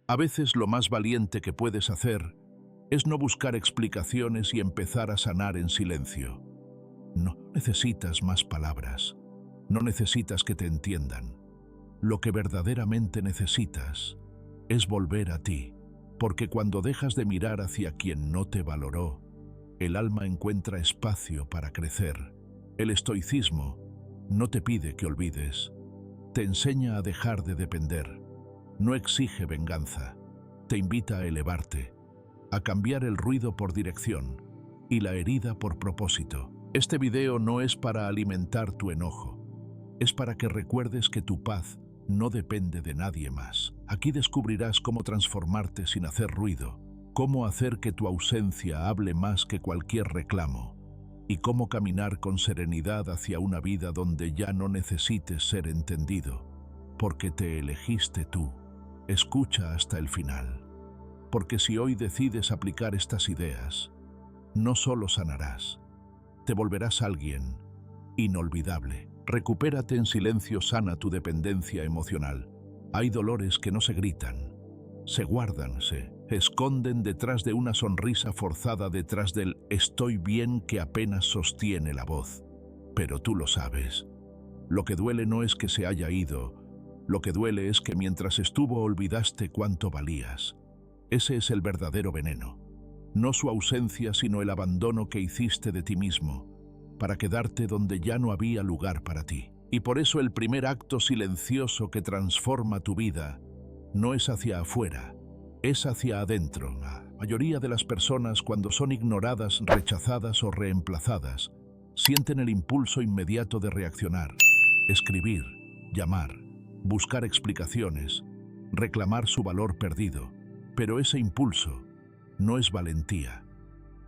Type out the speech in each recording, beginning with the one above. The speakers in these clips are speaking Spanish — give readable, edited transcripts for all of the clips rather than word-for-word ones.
A veces lo más valiente que puedes hacer es no buscar explicaciones y empezar a sanar en silencio. No necesitas más palabras, no necesitas que te entiendan. Lo que verdaderamente necesitas es volver a ti, porque cuando dejas de mirar hacia quien no te valoró, el alma encuentra espacio para crecer. El estoicismo no te pide que olvides, te enseña a dejar de depender. No exige venganza, te invita a elevarte, a cambiar el ruido por dirección y la herida por propósito. Este video no es para alimentar tu enojo, es para que recuerdes que tu paz no depende de nadie más. Aquí descubrirás cómo transformarte sin hacer ruido, cómo hacer que tu ausencia hable más que cualquier reclamo y cómo caminar con serenidad hacia una vida donde ya no necesites ser entendido, porque te elegiste tú. Escucha hasta el final, porque si hoy decides aplicar estas ideas, no solo sanarás, te volverás alguien inolvidable. Recupérate en silencio, sana tu dependencia emocional. Hay dolores que no se gritan, se guardan, se esconden detrás de una sonrisa forzada, detrás del estoy bien que apenas sostiene la voz. Pero tú lo sabes. Lo que duele no es que se haya ido, lo que duele es que mientras estuvo olvidaste cuánto valías. Ese es el verdadero veneno. No su ausencia, sino el abandono que hiciste de ti mismo, para quedarte donde ya no había lugar para ti. Y por eso el primer acto silencioso que transforma tu vida no es hacia afuera, es hacia adentro. La mayoría de las personas, cuando son ignoradas, rechazadas o reemplazadas, sienten el impulso inmediato de reaccionar, escribir, llamar, buscar explicaciones, reclamar su valor perdido. Pero ese impulso no es valentía.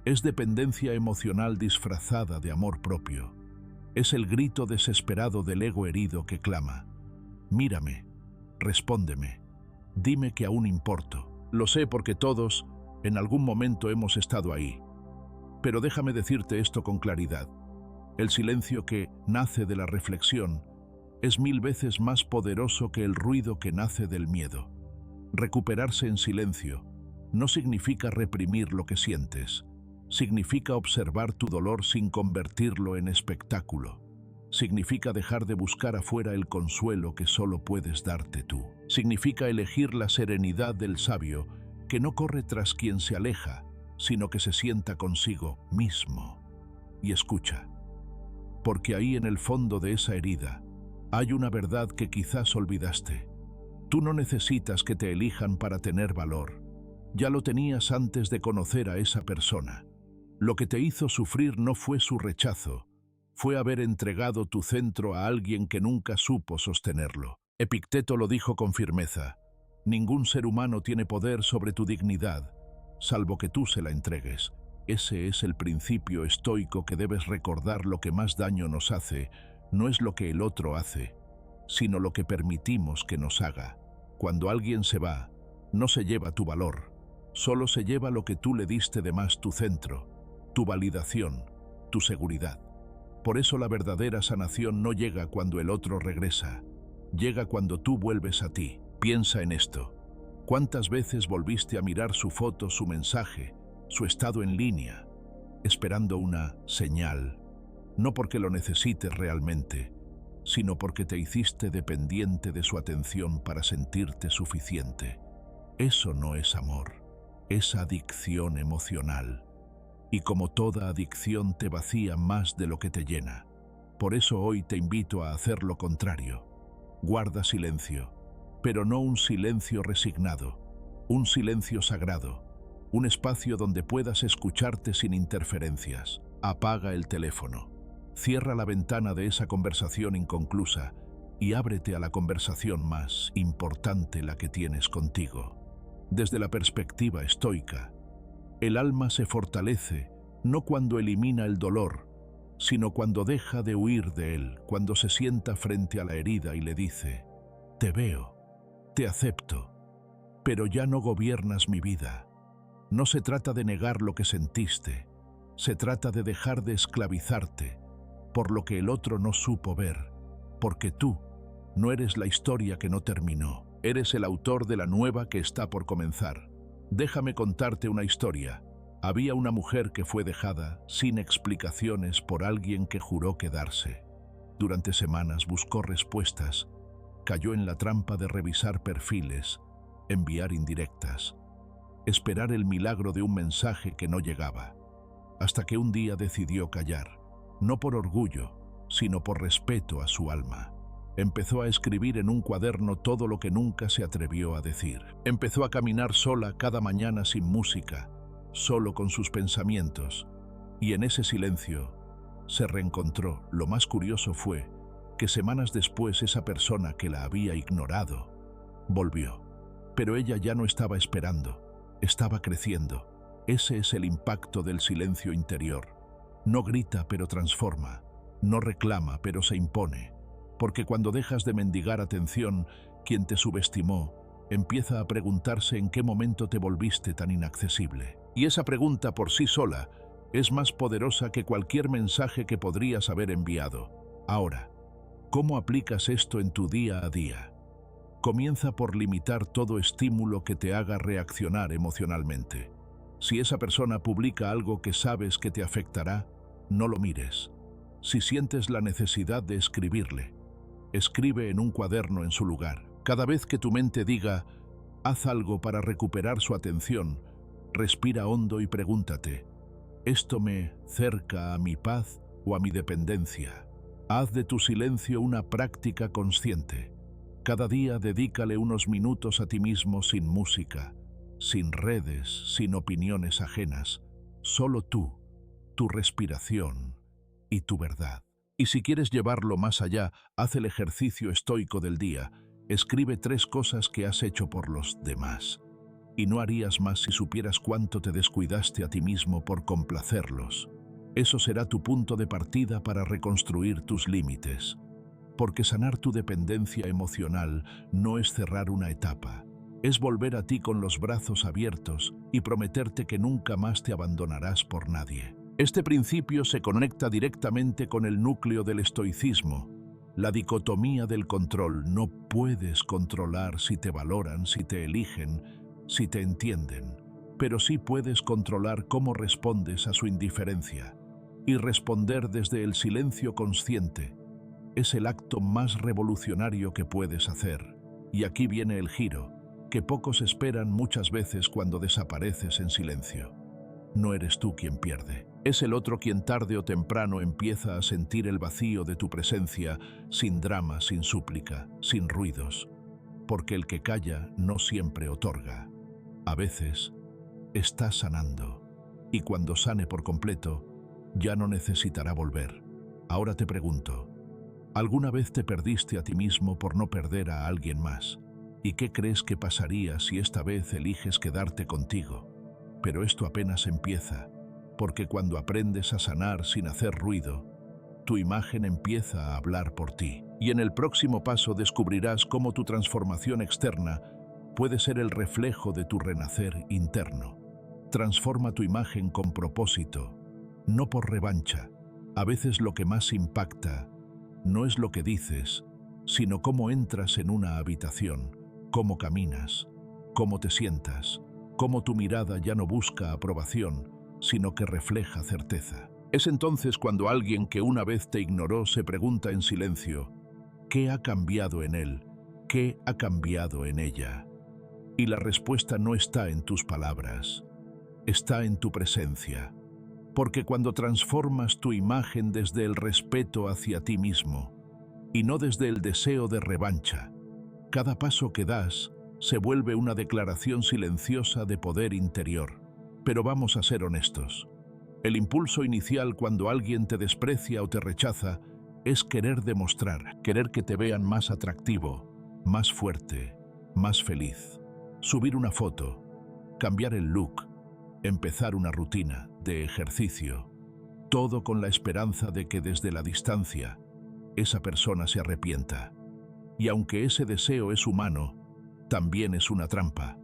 Es dependencia emocional disfrazada de amor propio. Es el grito desesperado del ego herido que clama: mírame, respóndeme, dime que aún importo. Lo sé porque todos, en algún momento, hemos estado ahí. Pero déjame decirte esto con claridad. El silencio que nace de la reflexión es 1000 veces más poderoso que el ruido que nace del miedo. Recuperarse en silencio no significa reprimir lo que sientes. Significa observar tu dolor sin convertirlo en espectáculo. Significa dejar de buscar afuera el consuelo que solo puedes darte tú. Significa elegir la serenidad del sabio, que no corre tras quien se aleja, sino que se sienta consigo mismo y escucha. Porque ahí en el fondo de esa herida hay una verdad que quizás olvidaste. Tú no necesitas que te elijan para tener valor. Ya lo tenías antes de conocer a esa persona. Lo que te hizo sufrir no fue su rechazo, fue haber entregado tu centro a alguien que nunca supo sostenerlo. Epicteto lo dijo con firmeza: ningún ser humano tiene poder sobre tu dignidad, salvo que tú se la entregues. Ese es el principio estoico que debes recordar. Lo que más daño nos hace no es lo que el otro hace, sino lo que permitimos que nos haga. Cuando alguien se va, no se lleva tu valor, solo se lleva lo que tú le diste de más: tu centro, tu validación, tu seguridad. Por eso la verdadera sanación no llega cuando el otro regresa, llega cuando tú vuelves a ti. Piensa en esto. ¿Cuántas veces volviste a mirar su foto, su mensaje, su estado en línea, esperando una señal? No porque lo necesites realmente, sino porque te hiciste dependiente de su atención para sentirte suficiente. Eso no es amor, es adicción emocional. Y como toda adicción te vacía más de lo que te llena. Por eso hoy te invito a hacer lo contrario. Guarda silencio, pero no un silencio resignado, un silencio sagrado, un espacio donde puedas escucharte sin interferencias. Apaga el teléfono, cierra la ventana de esa conversación inconclusa y ábrete a la conversación más importante, la que tienes contigo. Desde la perspectiva estoica, el alma se fortalece no cuando elimina el dolor, sino cuando deja de huir de él, cuando se sienta frente a la herida y le dice: te veo, te acepto, pero ya no gobiernas mi vida. No se trata de negar lo que sentiste, se trata de dejar de esclavizarte por lo que el otro no supo ver, porque tú no eres la historia que no terminó. Eres el autor de la nueva que está por comenzar. Déjame contarte una historia. Había una mujer que fue dejada, sin explicaciones, por alguien que juró quedarse. Durante semanas buscó respuestas. Cayó en la trampa de revisar perfiles, enviar indirectas, esperar el milagro de un mensaje que no llegaba, hasta que un día decidió callar, no por orgullo, sino por respeto a su alma. Empezó a escribir en un cuaderno todo lo que nunca se atrevió a decir. Empezó a caminar sola cada mañana sin música, solo con sus pensamientos, y en ese silencio se reencontró. Lo más curioso fue que semanas después esa persona que la había ignorado volvió. Pero ella ya no estaba esperando, estaba creciendo. Ese es el impacto del silencio interior. No grita, pero transforma. No reclama, pero se impone. Porque cuando dejas de mendigar atención, quien te subestimó empieza a preguntarse en qué momento te volviste tan inaccesible. Y esa pregunta por sí sola es más poderosa que cualquier mensaje que podrías haber enviado. Ahora, ¿cómo aplicas esto en tu día a día? Comienza por limitar todo estímulo que te haga reaccionar emocionalmente. Si esa persona publica algo que sabes que te afectará, no lo mires. Si sientes la necesidad de escribirle, escribe en un cuaderno en su lugar. Cada vez que tu mente diga, haz algo para recuperar su atención, respira hondo y pregúntate, ¿esto me cerca a mi paz o a mi dependencia? Haz de tu silencio una práctica consciente. Cada día dedícale unos minutos a ti mismo sin música, sin redes, sin opiniones ajenas, solo tú, tu respiración y tu verdad. Y si quieres llevarlo más allá, haz el ejercicio estoico del día. Escribe 3 cosas que has hecho por los demás. Y no harías más si supieras cuánto te descuidaste a ti mismo por complacerlos. Eso será tu punto de partida para reconstruir tus límites. Porque sanar tu dependencia emocional no es cerrar una etapa. Es volver a ti con los brazos abiertos y prometerte que nunca más te abandonarás por nadie. Este principio se conecta directamente con el núcleo del estoicismo, la dicotomía del control. No puedes controlar si te valoran, si te eligen, si te entienden, pero sí puedes controlar cómo respondes a su indiferencia. Y responder desde el silencio consciente es el acto más revolucionario que puedes hacer. Y aquí viene el giro, que pocos esperan muchas veces cuando desapareces en silencio. No eres tú quien pierde. Es el otro quien tarde o temprano empieza a sentir el vacío de tu presencia, sin drama, sin súplica, sin ruidos. Porque el que calla no siempre otorga. A veces está sanando, y cuando sane por completo, ya no necesitará volver. Ahora te pregunto, ¿alguna vez te perdiste a ti mismo por no perder a alguien más? ¿Y qué crees que pasaría si esta vez eliges quedarte contigo? Pero esto apenas empieza, porque cuando aprendes a sanar sin hacer ruido, tu imagen empieza a hablar por ti. Y en el próximo paso descubrirás cómo tu transformación externa puede ser el reflejo de tu renacer interno. Transforma tu imagen con propósito, no por revancha. A veces lo que más impacta no es lo que dices, sino cómo entras en una habitación, cómo caminas, cómo te sientas, cómo tu mirada ya no busca aprobación, sino que refleja certeza. Es entonces cuando alguien que una vez te ignoró se pregunta en silencio, ¿qué ha cambiado en él? ¿Qué ha cambiado en ella? Y la respuesta no está en tus palabras, está en tu presencia. Porque cuando transformas tu imagen desde el respeto hacia ti mismo, y no desde el deseo de revancha, cada paso que das se vuelve una declaración silenciosa de poder interior. Pero vamos a ser honestos. El impulso inicial cuando alguien te desprecia o te rechaza es querer demostrar, querer que te vean más atractivo, más fuerte, más feliz. Subir una foto, cambiar el look, empezar una rutina de ejercicio, todo con la esperanza de que desde la distancia esa persona se arrepienta. Y aunque ese deseo es humano, también es una trampa,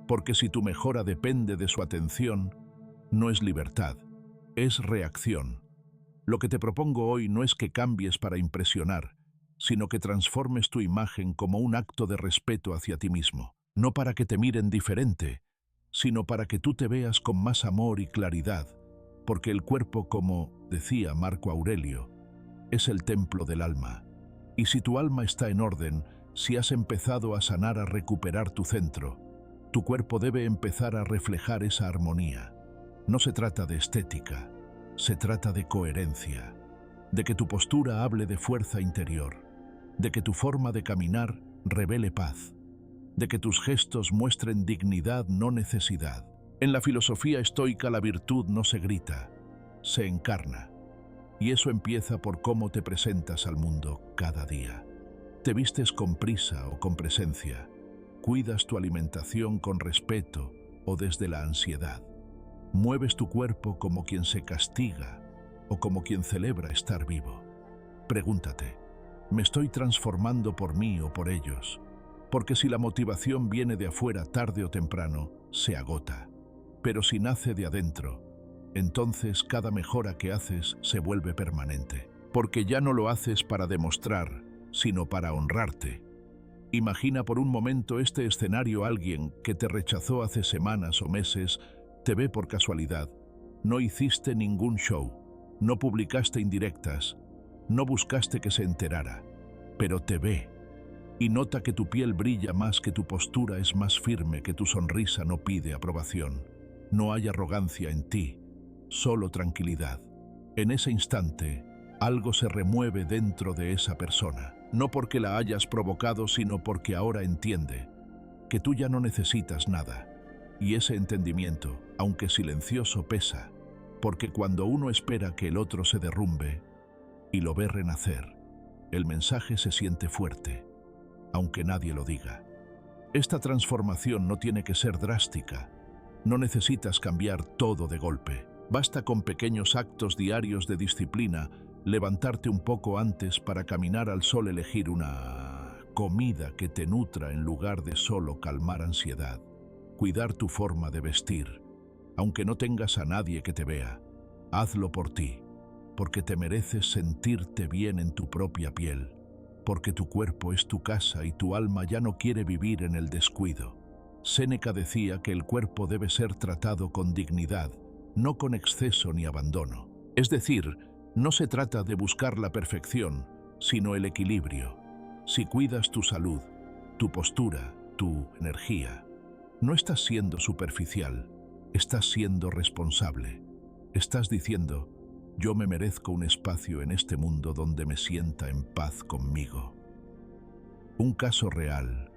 porque si tu mejora depende de su atención, no es libertad, es reacción. Lo que te propongo hoy no es que cambies para impresionar, sino que transformes tu imagen como un acto de respeto hacia ti mismo, no para que te miren diferente, sino para que tú te veas con más amor y claridad, porque el cuerpo, como decía Marco Aurelio, es el templo del alma. Y si tu alma está en orden, si has empezado a sanar, a recuperar tu centro, tu cuerpo debe empezar a reflejar esa armonía. No se trata de estética, se trata de coherencia, de que tu postura hable de fuerza interior, de que tu forma de caminar revele paz, de que tus gestos muestren dignidad, no necesidad. En la filosofía estoica la virtud no se grita, se encarna. Y eso empieza por cómo te presentas al mundo cada día. Te vistes con prisa o con presencia. Cuidas tu alimentación con respeto o desde la ansiedad. Mueves tu cuerpo como quien se castiga o como quien celebra estar vivo. Pregúntate, ¿me estoy transformando por mí o por ellos? Porque si la motivación viene de afuera, tarde o temprano, se agota. Pero si nace de adentro, entonces cada mejora que haces se vuelve permanente. Porque ya no lo haces para demostrar, sino para honrarte. Imagina por un momento este escenario: alguien que te rechazó hace semanas o meses, te ve por casualidad. No hiciste ningún show, no publicaste indirectas, no buscaste que se enterara, pero te ve. Y nota que tu piel brilla más, que tu postura es más firme, que tu sonrisa no pide aprobación. No hay arrogancia en ti, solo tranquilidad. En ese instante, algo se remueve dentro de esa persona, no porque la hayas provocado, sino porque ahora entiende que tú ya no necesitas nada. Y ese entendimiento, aunque silencioso, pesa, porque cuando uno espera que el otro se derrumbe y lo ve renacer, el mensaje se siente fuerte, aunque nadie lo diga. Esta transformación no tiene que ser drástica. No necesitas cambiar todo de golpe. Basta con pequeños actos diarios de disciplina, levantarte un poco antes para caminar al sol, elegir una comida que te nutra en lugar de solo calmar ansiedad, cuidar tu forma de vestir, aunque no tengas a nadie que te vea. Hazlo por ti, porque te mereces sentirte bien en tu propia piel, porque tu cuerpo es tu casa y tu alma ya no quiere vivir en el descuido. Séneca decía que el cuerpo debe ser tratado con dignidad, no con exceso ni abandono. Es decir, no se trata de buscar la perfección, sino el equilibrio. Si cuidas tu salud, tu postura, tu energía, no estás siendo superficial, estás siendo responsable. Estás diciendo: yo me merezco un espacio en este mundo donde me sienta en paz conmigo. Un caso real.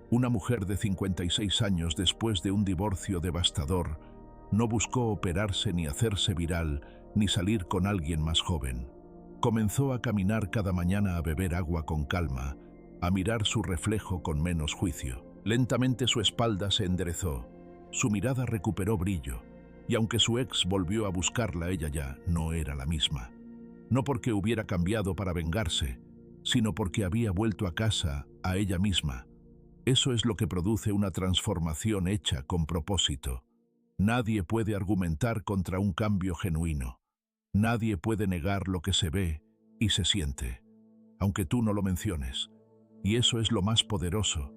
Una mujer de 56 años, después de un divorcio devastador, no buscó operarse ni hacerse viral, ni salir con alguien más joven. Comenzó a caminar cada mañana, a beber agua con calma, a mirar su reflejo con menos juicio. Lentamente su espalda se enderezó, su mirada recuperó brillo, y aunque su ex volvió a buscarla, ella ya no era la misma. No porque hubiera cambiado para vengarse, sino porque había vuelto a casa, a ella misma. Eso es lo que produce una transformación hecha con propósito. Nadie puede argumentar contra un cambio genuino. Nadie puede negar lo que se ve y se siente, aunque tú no lo menciones. Y eso es lo más poderoso,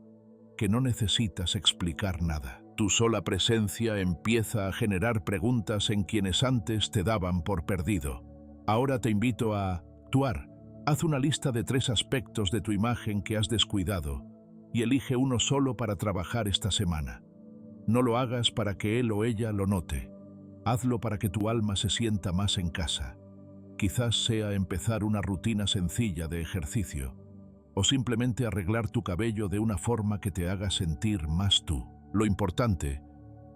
que no necesitas explicar nada. Tu sola presencia empieza a generar preguntas en quienes antes te daban por perdido. Ahora te invito a actuar. Haz una lista de 3 aspectos de tu imagen que has descuidado y elige uno solo para trabajar esta semana. No lo hagas para que él o ella lo note. Hazlo para que tu alma se sienta más en casa. Quizás sea empezar una rutina sencilla de ejercicio, o simplemente arreglar tu cabello de una forma que te haga sentir más tú. Lo importante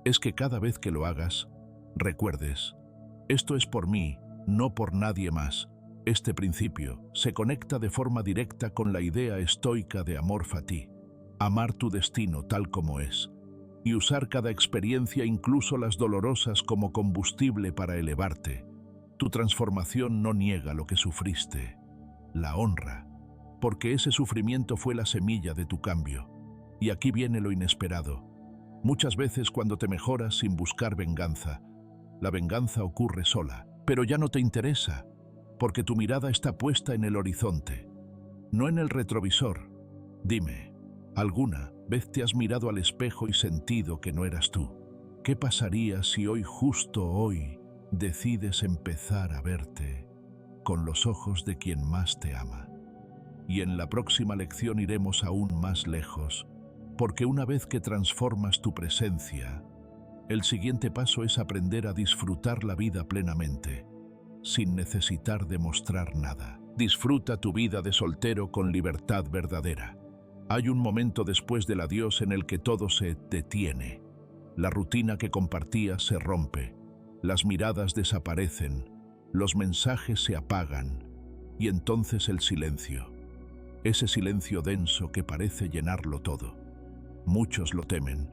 es que cada vez que lo hagas, recuerdes: esto es por mí, no por nadie más. Este principio se conecta de forma directa con la idea estoica de amor fati, amar tu destino tal como es, y usar cada experiencia, incluso las dolorosas, como combustible para elevarte. Tu transformación no niega lo que sufriste, la honra, porque ese sufrimiento fue la semilla de tu cambio. Y aquí viene lo inesperado. Muchas veces cuando te mejoras sin buscar venganza, la venganza ocurre sola, pero ya no te interesa, porque tu mirada está puesta en el horizonte. no en el retrovisor. Dime, ¿alguna vez te has mirado al espejo y sentido que no eras tú? ¿Qué pasaría si hoy, justo hoy, decides empezar a verte con los ojos de quien más te ama? Y en la próxima lección iremos aún más lejos, porque una vez que transformas tu presencia, el siguiente paso es aprender a disfrutar la vida plenamente, sin necesitar demostrar nada. Disfruta tu vida de soltero con libertad verdadera. Hay un momento después del adiós en el que todo se detiene. La rutina que compartías se rompe, las miradas desaparecen, los mensajes se apagan, y entonces el silencio. Ese silencio denso que parece llenarlo todo. Muchos lo temen,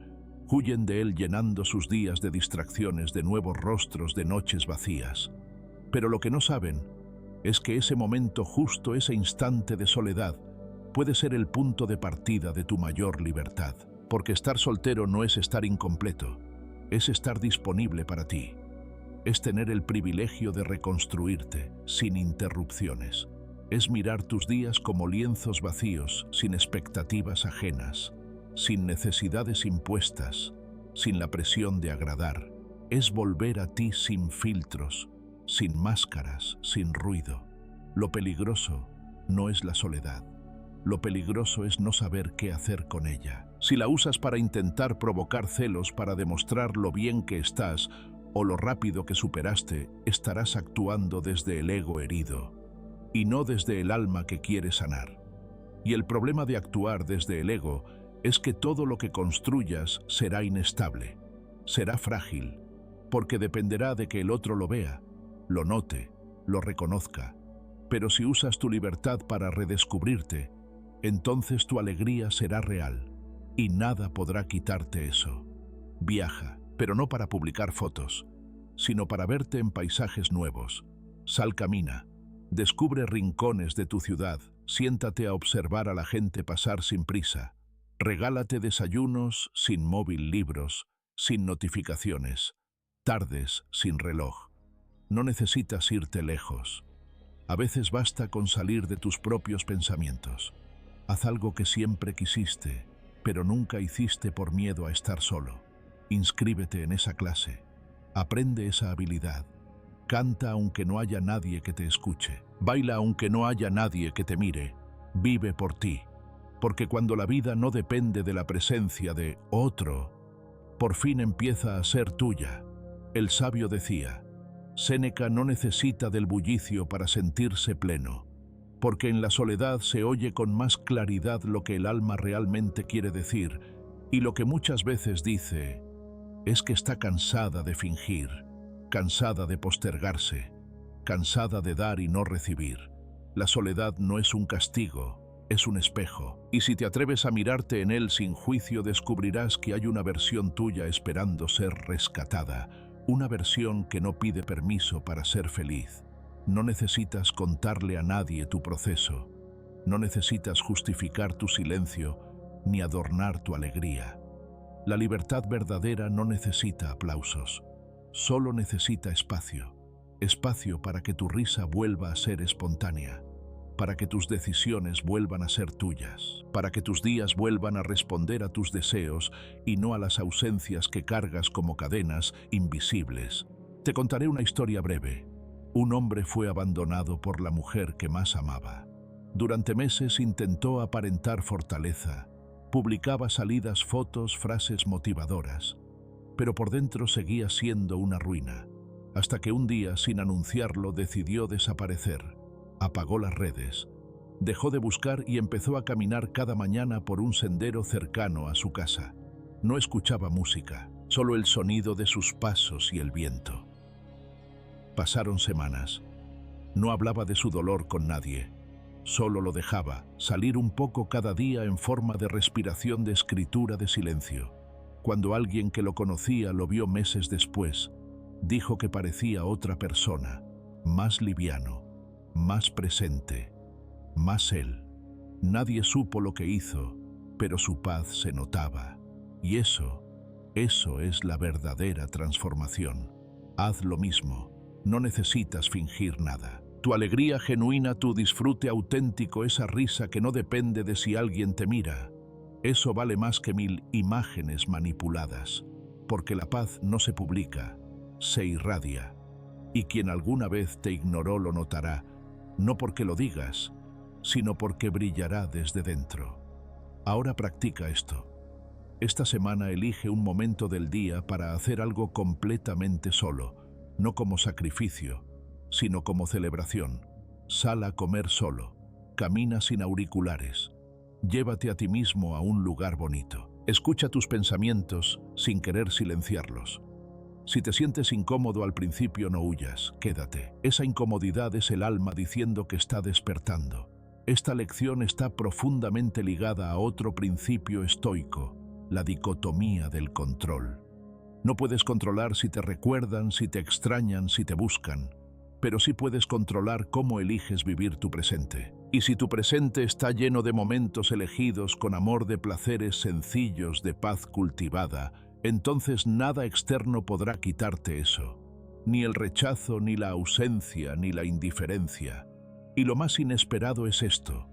huyen de él llenando sus días de distracciones, de nuevos rostros, de noches vacías. Pero lo que no saben es que ese momento justo, ese instante de soledad, puede ser el punto de partida de tu mayor libertad. Porque estar soltero no es estar incompleto, es estar disponible para ti. Es tener el privilegio de reconstruirte sin interrupciones. Es mirar tus días como lienzos vacíos, sin expectativas ajenas, sin necesidades impuestas, sin la presión de agradar. Es volver a ti sin filtros, sin máscaras, sin ruido. Lo peligroso no es la soledad. Lo peligroso es no saber qué hacer con ella. Si la usas para intentar provocar celos, para demostrar lo bien que estás o lo rápido que superaste, estarás actuando desde el ego herido y no desde el alma que quiere sanar. Y el problema de actuar desde el ego es que todo lo que construyas será inestable, será frágil, porque dependerá de que el otro lo vea, lo note, lo reconozca. Pero si usas tu libertad para redescubrirte, entonces tu alegría será real y nada podrá quitarte eso. Viaja, pero no para publicar fotos, sino para verte en paisajes nuevos. Sal, camina, descubre rincones de tu ciudad, siéntate a observar a la gente pasar sin prisa. Regálate desayunos sin móvil, libros, sin notificaciones, tardes sin reloj. No necesitas irte lejos. A veces basta con salir de tus propios pensamientos. Haz algo que siempre quisiste, pero nunca hiciste por miedo a estar solo. Inscríbete en esa clase. Aprende esa habilidad. Canta aunque no haya nadie que te escuche. Baila aunque no haya nadie que te mire. Vive por ti. Porque cuando la vida no depende de la presencia de otro, por fin empieza a ser tuya. El sabio decía, Séneca no necesita del bullicio para sentirse pleno, porque en la soledad se oye con más claridad lo que el alma realmente quiere decir, y lo que muchas veces dice es que está cansada de fingir, cansada de postergarse, cansada de dar y no recibir. La soledad no es un castigo, es un espejo, y si te atreves a mirarte en él sin juicio, descubrirás que hay una versión tuya esperando ser rescatada, una versión que no pide permiso para ser feliz. No necesitas contarle a nadie tu proceso, no necesitas justificar tu silencio ni adornar tu alegría. La libertad verdadera no necesita aplausos, solo necesita espacio. Espacio para que tu risa vuelva a ser espontánea, para que tus decisiones vuelvan a ser tuyas, para que tus días vuelvan a responder a tus deseos y no a las ausencias que cargas como cadenas invisibles. Te contaré una historia breve. Un hombre fue abandonado por la mujer que más amaba. Durante meses intentó aparentar fortaleza, publicaba salidas, fotos, frases motivadoras, pero por dentro seguía siendo una ruina, hasta que un día, sin anunciarlo, decidió desaparecer. Apagó las redes, dejó de buscar y empezó a caminar cada mañana por un sendero cercano a su casa. No escuchaba música, solo el sonido de sus pasos y el viento. Pasaron semanas. No hablaba de su dolor con nadie. Solo lo dejaba salir un poco cada día en forma de respiración, de escritura, de silencio. Cuando alguien que lo conocía lo vio meses después, dijo que parecía otra persona, más liviano, más presente, más él. Nadie supo lo que hizo, pero su paz se notaba. Y eso es la verdadera transformación. Haz lo mismo. No necesitas fingir nada. Tu alegría genuina, tu disfrute auténtico, esa risa que no depende de si alguien te mira. Eso vale más que 1000 imágenes manipuladas, porque la paz no se publica, se irradia. Y quien alguna vez te ignoró lo notará, no porque lo digas, sino porque brillará desde dentro. Ahora practica esto. Esta semana elige un momento del día para hacer algo completamente solo, no como sacrificio, sino como celebración. Sal a comer solo, camina sin auriculares, llévate a ti mismo a un lugar bonito. Escucha tus pensamientos sin querer silenciarlos. Si te sientes incómodo al principio, no huyas, quédate. Esa incomodidad es el alma diciendo que está despertando. Esta lección está profundamente ligada a otro principio estoico, la dicotomía del control. No puedes controlar si te recuerdan, si te extrañan, si te buscan, pero sí puedes controlar cómo eliges vivir tu presente. Y si tu presente está lleno de momentos elegidos con amor, de placeres sencillos, de paz cultivada, entonces nada externo podrá quitarte eso. Ni el rechazo, ni la ausencia, ni la indiferencia. Y lo más inesperado es esto: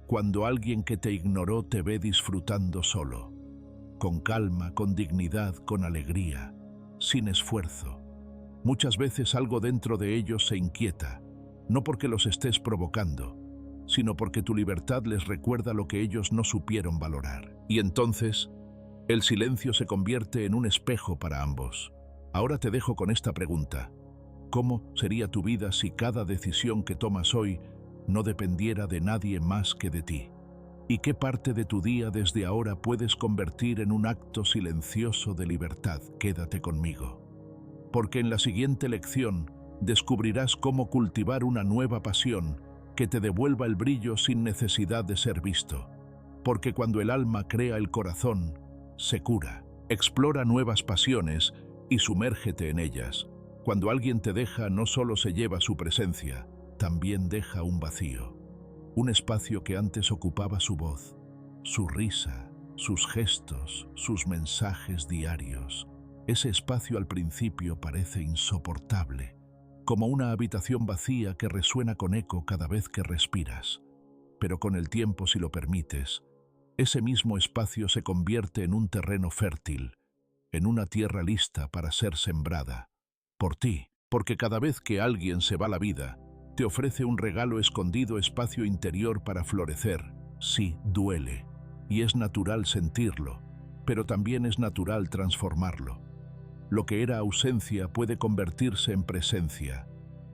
cuando alguien que te ignoró te ve disfrutando solo, con calma, con dignidad, con alegría, sin esfuerzo. Muchas veces algo dentro de ellos se inquieta, no porque los estés provocando, sino porque tu libertad les recuerda lo que ellos no supieron valorar. Y entonces, el silencio se convierte en un espejo para ambos. Ahora te dejo con esta pregunta: ¿cómo sería tu vida si cada decisión que tomas hoy no dependiera de nadie más que de ti? ¿Y qué parte de tu día desde ahora puedes convertir en un acto silencioso de libertad? Quédate conmigo, porque en la siguiente lección descubrirás cómo cultivar una nueva pasión que te devuelva el brillo sin necesidad de ser visto. Porque cuando el alma crea, el corazón se cura. Explora nuevas pasiones y sumérgete en ellas. Cuando alguien te deja, no solo se lleva su presencia, también deja un vacío. Un espacio que antes ocupaba su voz, su risa, sus gestos, sus mensajes diarios. Ese espacio al principio parece insoportable, como una habitación vacía que resuena con eco cada vez que respiras. Pero con el tiempo, si lo permites, ese mismo espacio se convierte en un terreno fértil, en una tierra lista para ser sembrada. Por ti, porque cada vez que alguien se va a la vida, te ofrece un regalo escondido, espacio interior para florecer. Sí, duele, y es natural sentirlo, pero también es natural transformarlo. Lo que era ausencia puede convertirse en presencia,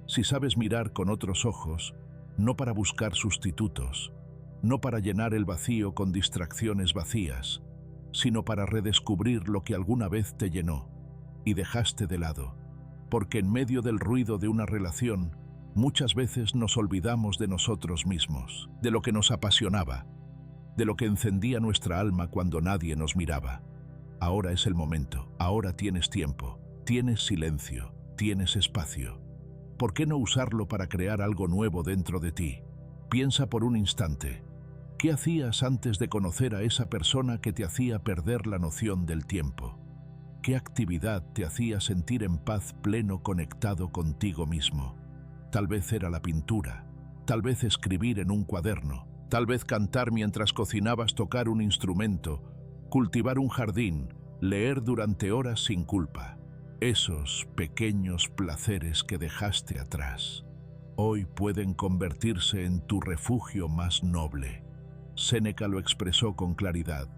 si sabes mirar con otros ojos, no para buscar sustitutos, no para llenar el vacío con distracciones vacías, sino para redescubrir lo que alguna vez te llenó y dejaste de lado. Porque en medio del ruido de una relación, muchas veces nos olvidamos de nosotros mismos, de lo que nos apasionaba, de lo que encendía nuestra alma cuando nadie nos miraba. Ahora es el momento, ahora tienes tiempo, tienes silencio, tienes espacio. ¿Por qué no usarlo para crear algo nuevo dentro de ti? Piensa por un instante, ¿qué hacías antes de conocer a esa persona que te hacía perder la noción del tiempo? ¿Qué actividad te hacía sentir en paz, pleno, conectado contigo mismo? Tal vez era la pintura, tal vez escribir en un cuaderno, tal vez cantar mientras cocinabas, tocar un instrumento, cultivar un jardín, leer durante horas sin culpa. Esos pequeños placeres que dejaste atrás, hoy pueden convertirse en tu refugio más noble. Séneca lo expresó con claridad.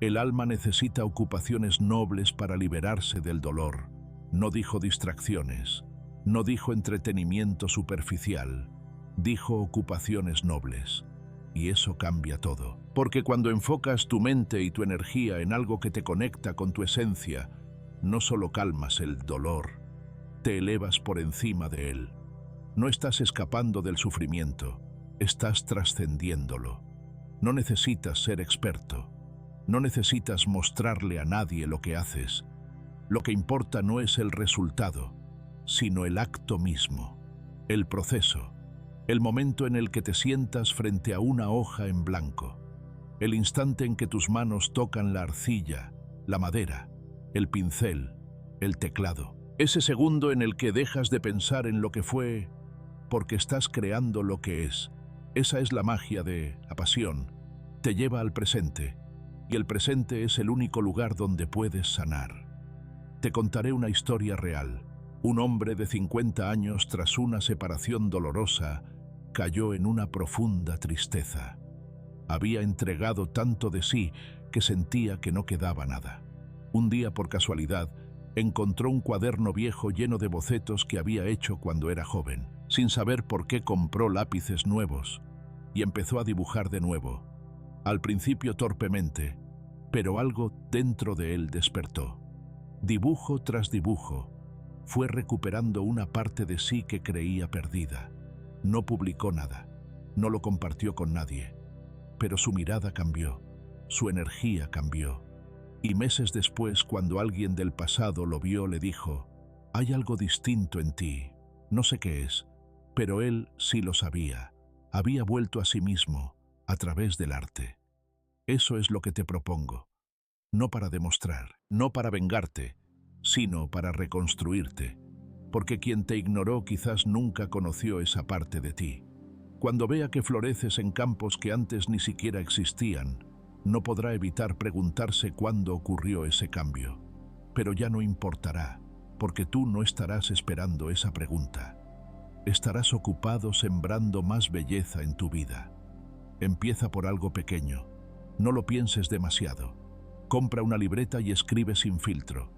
El alma necesita ocupaciones nobles para liberarse del dolor. No dijo distracciones, no dijo entretenimiento superficial, dijo ocupaciones nobles. Y eso cambia todo. Porque cuando enfocas tu mente y tu energía en algo que te conecta con tu esencia, no solo calmas el dolor, te elevas por encima de él. No estás escapando del sufrimiento, estás trascendiéndolo. No necesitas ser experto, no necesitas mostrarle a nadie lo que haces. Lo que importa no es el resultado, sino el acto mismo, el proceso. El momento en el que te sientas frente a una hoja en blanco, el instante en que tus manos tocan la arcilla, la madera, el pincel, el teclado, ese segundo en el que dejas de pensar en lo que fue porque estás creando lo que es. Esa es la magia de la pasión. Te lleva al presente, y el presente es el único lugar donde puedes sanar. Te contaré una historia real. Un hombre de 50 años, tras una separación dolorosa, cayó en una profunda tristeza. Había entregado tanto de sí que sentía que no quedaba nada. Un día, por casualidad, encontró un cuaderno viejo lleno de bocetos que había hecho cuando era joven. Sin saber por qué, compró lápices nuevos y empezó a dibujar de nuevo. Al principio torpemente, pero algo dentro de él despertó. Dibujo tras dibujo, fue recuperando una parte de sí que creía perdida. No publicó nada, no lo compartió con nadie, pero su mirada cambió, su energía cambió. Y meses después, cuando alguien del pasado lo vio, le dijo: «Hay algo distinto en ti, no sé qué es», pero él sí lo sabía. Había vuelto a sí mismo a través del arte. Eso es lo que te propongo. No para demostrar, no para vengarte, sino para reconstruirte, porque quien te ignoró quizás nunca conoció esa parte de ti. Cuando vea que floreces en campos que antes ni siquiera existían, no podrá evitar preguntarse cuándo ocurrió ese cambio. Pero ya no importará, porque tú no estarás esperando esa pregunta. Estarás ocupado sembrando más belleza en tu vida. Empieza por algo pequeño. No lo pienses demasiado. Compra una libreta y escribe sin filtro.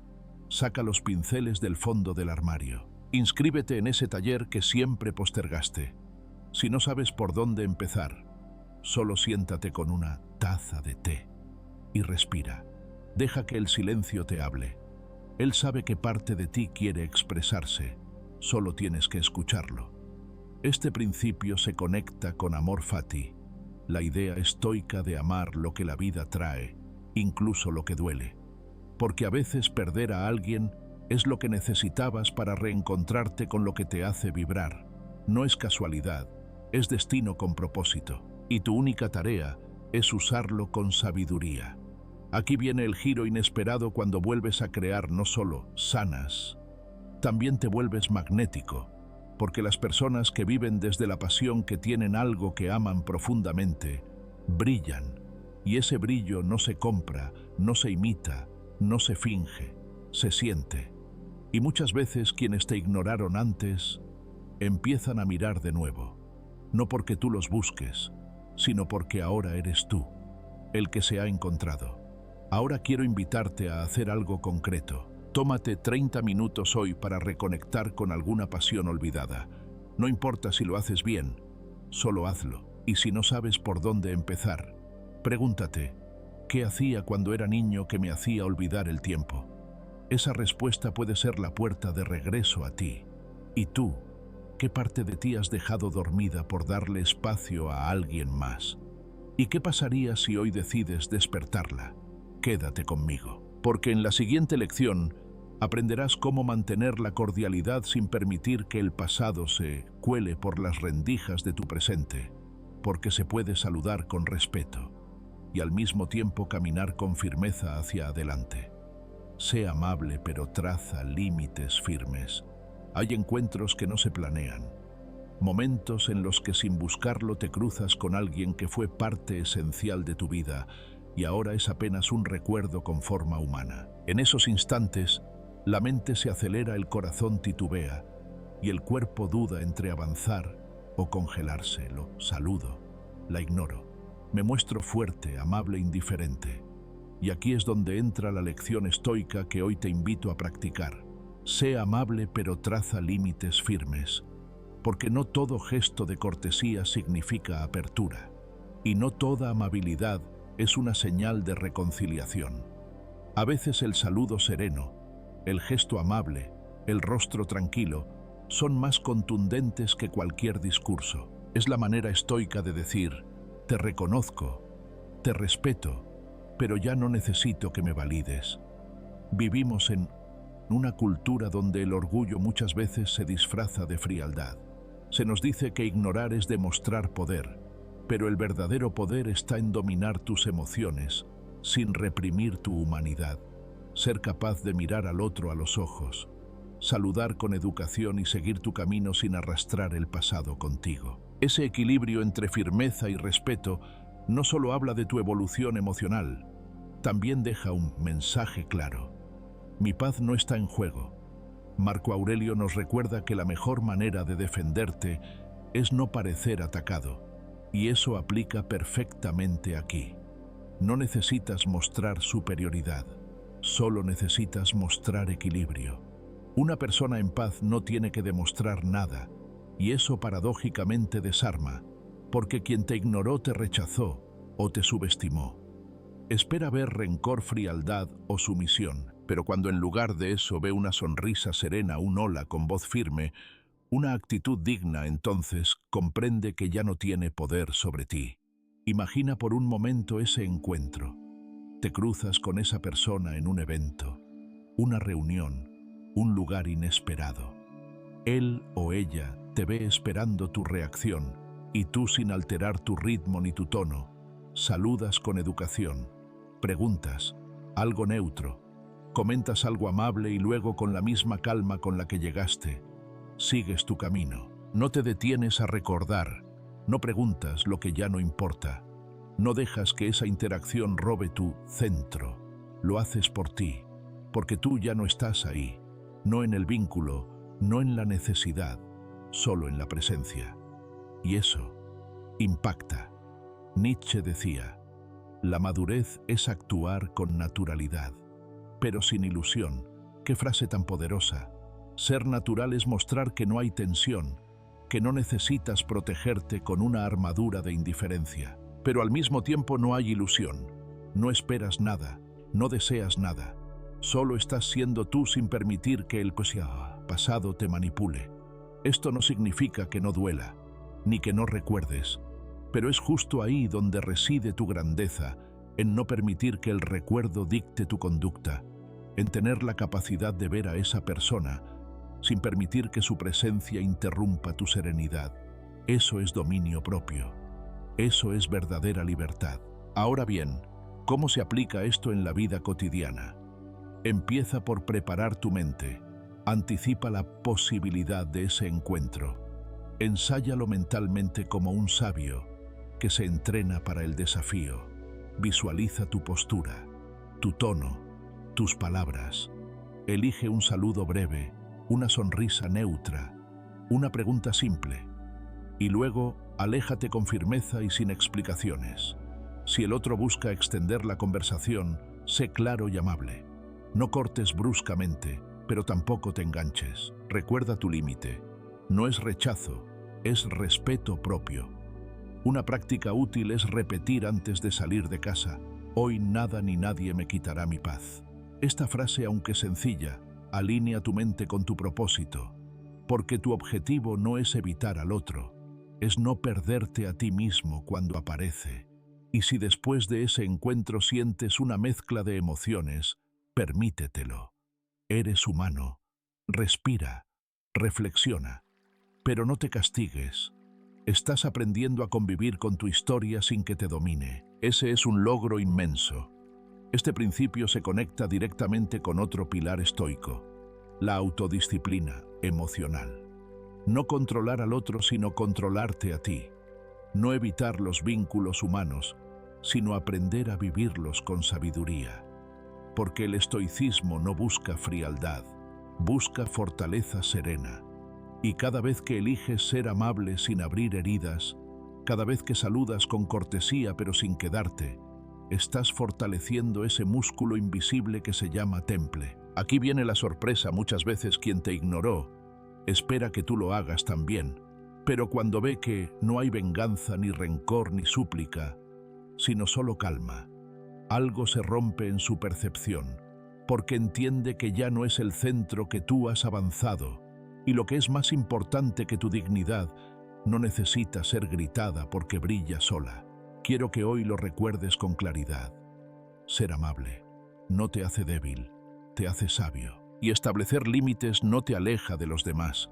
Saca los pinceles del fondo del armario. Inscríbete en ese taller que siempre postergaste. Si no sabes por dónde empezar, solo siéntate con una taza de té y respira. Deja que el silencio te hable. Él sabe que parte de ti quiere expresarse. Solo tienes que escucharlo. Este principio se conecta con amor fati, la idea estoica de amar lo que la vida trae, incluso lo que duele. Porque a veces perder a alguien es lo que necesitabas para reencontrarte con lo que te hace vibrar. No es casualidad, es destino con propósito. Y tu única tarea es usarlo con sabiduría. Aquí viene el giro inesperado cuando vuelves a crear. No solo sanas, también te vuelves magnético, porque las personas que viven desde la pasión, que tienen algo que aman profundamente, brillan. Y ese brillo no se compra, no se imita, no se finge, se siente. Y muchas veces quienes te ignoraron antes empiezan a mirar de nuevo, no porque tú los busques, sino porque ahora eres tú, el que se ha encontrado. Ahora quiero invitarte a hacer algo concreto. Tómate 30 minutos hoy para reconectar con alguna pasión olvidada. No importa si lo haces bien, solo hazlo. Y si no sabes por dónde empezar, pregúntate: ¿qué hacía cuando era niño que me hacía olvidar el tiempo? Esa respuesta puede ser la puerta de regreso a ti. ¿Y tú? ¿Qué parte de ti has dejado dormida por darle espacio a alguien más? ¿Y qué pasaría si hoy decides despertarla? Quédate conmigo, porque en la siguiente lección aprenderás cómo mantener la cordialidad sin permitir que el pasado se cuele por las rendijas de tu presente, porque se puede saludar con respeto y al mismo tiempo caminar con firmeza hacia adelante. Sé amable, pero traza límites firmes. Hay encuentros que no se planean, momentos en los que sin buscarlo te cruzas con alguien que fue parte esencial de tu vida y ahora es apenas un recuerdo con forma humana. En esos instantes, la mente se acelera, el corazón titubea y el cuerpo duda entre avanzar o congelarse. Lo saludo, la ignoro, me muestro fuerte, amable, indiferente. Y aquí es donde entra la lección estoica que hoy te invito a practicar. Sé amable, pero traza límites firmes, porque no todo gesto de cortesía significa apertura, y no toda amabilidad es una señal de reconciliación. A veces el saludo sereno, el gesto amable, el rostro tranquilo, son más contundentes que cualquier discurso. Es la manera estoica de decir: te reconozco, te respeto, pero ya no necesito que me valides. Vivimos en una cultura donde el orgullo muchas veces se disfraza de frialdad. Se nos dice que ignorar es demostrar poder, pero el verdadero poder está en dominar tus emociones, sin reprimir tu humanidad. Ser capaz de mirar al otro a los ojos saludar con educación y seguir tu camino sin arrastrar el pasado contigo. Ese equilibrio entre firmeza y respeto no solo habla de tu evolución emocional, también deja un mensaje claro. Mi paz no está en juego. Marco Aurelio nos recuerda que la mejor manera de defenderte es no parecer atacado, y eso aplica perfectamente aquí. No necesitas mostrar superioridad, solo necesitas mostrar equilibrio. Una persona en paz no tiene que demostrar nada, y eso paradójicamente desarma, porque quien te ignoró te rechazó o te subestimó. Espera ver rencor, frialdad o sumisión, pero cuando en lugar de eso ve una sonrisa serena, un hola con voz firme, una actitud digna, entonces comprende que ya no tiene poder sobre ti. Imagina por un momento ese encuentro. Te cruzas con esa persona en un evento, una reunión, un lugar inesperado. Él o ella te ve esperando tu reacción y tú, sin alterar tu ritmo ni tu tono, saludas con educación, preguntas algo neutro, comentas algo amable y luego, con la misma calma con la que llegaste, sigues tu camino. No te detienes a recordar, no preguntas lo que ya no importa, no dejas que esa interacción robe tu centro. Lo haces por ti, porque tú ya no estás ahí, no en el vínculo, no en la necesidad, solo en la presencia. Y eso impacta. Nietzsche decía, la madurez es actuar con naturalidad, pero sin ilusión. Qué frase tan poderosa. Ser natural es mostrar que no hay tensión, que no necesitas protegerte con una armadura de indiferencia. Pero al mismo tiempo no hay ilusión. No esperas nada, no deseas nada. Solo estás siendo tú sin permitir que el pasado te manipule. Esto no significa que no duela, ni que no recuerdes, pero es justo ahí donde reside tu grandeza, en no permitir que el recuerdo dicte tu conducta, en tener la capacidad de ver a esa persona sin permitir que su presencia interrumpa tu serenidad. Eso es dominio propio. Eso es verdadera libertad. Ahora bien, ¿cómo se aplica esto en la vida cotidiana? Empieza por preparar tu mente. Anticipa la posibilidad de ese encuentro. Ensáyalo mentalmente como un sabio que se entrena para el desafío. Visualiza tu postura, tu tono, tus palabras. Elige un saludo breve, una sonrisa neutra, una pregunta simple. Y luego, aléjate con firmeza y sin explicaciones. Si el otro busca extender la conversación, sé claro y amable. No cortes bruscamente, pero tampoco te enganches. Recuerda tu límite. No es rechazo, es respeto propio. Una práctica útil es repetir antes de salir de casa: hoy nada ni nadie me quitará mi paz. Esta frase, aunque sencilla, alinea tu mente con tu propósito, porque tu objetivo no es evitar al otro, es no perderte a ti mismo cuando aparece. Y si después de ese encuentro sientes una mezcla de emociones, permítetelo. Eres humano. Respira, reflexiona, pero no te castigues. Estás aprendiendo a convivir con tu historia sin que te domine. Ese es un logro inmenso. Este principio se conecta directamente con otro pilar estoico: la autodisciplina emocional. No controlar al otro, sino controlarte a ti. No evitar los vínculos humanos, sino aprender a vivirlos con sabiduría. Porque el estoicismo no busca frialdad, busca fortaleza serena. Y cada vez que eliges ser amable sin abrir heridas, cada vez que saludas con cortesía pero sin quedarte, estás fortaleciendo ese músculo invisible que se llama temple. Aquí viene la sorpresa: muchas veces quien te ignoró espera que tú lo hagas también, pero cuando ve que no hay venganza, ni rencor, ni súplica, sino solo calma, algo se rompe en su percepción, porque entiende que ya no es el centro, que tú has avanzado, y lo que es más importante, que tu dignidad no necesita ser gritada porque brilla sola. Quiero que hoy lo recuerdes con claridad. Ser amable no te hace débil, te hace sabio. Y establecer límites no te aleja de los demás,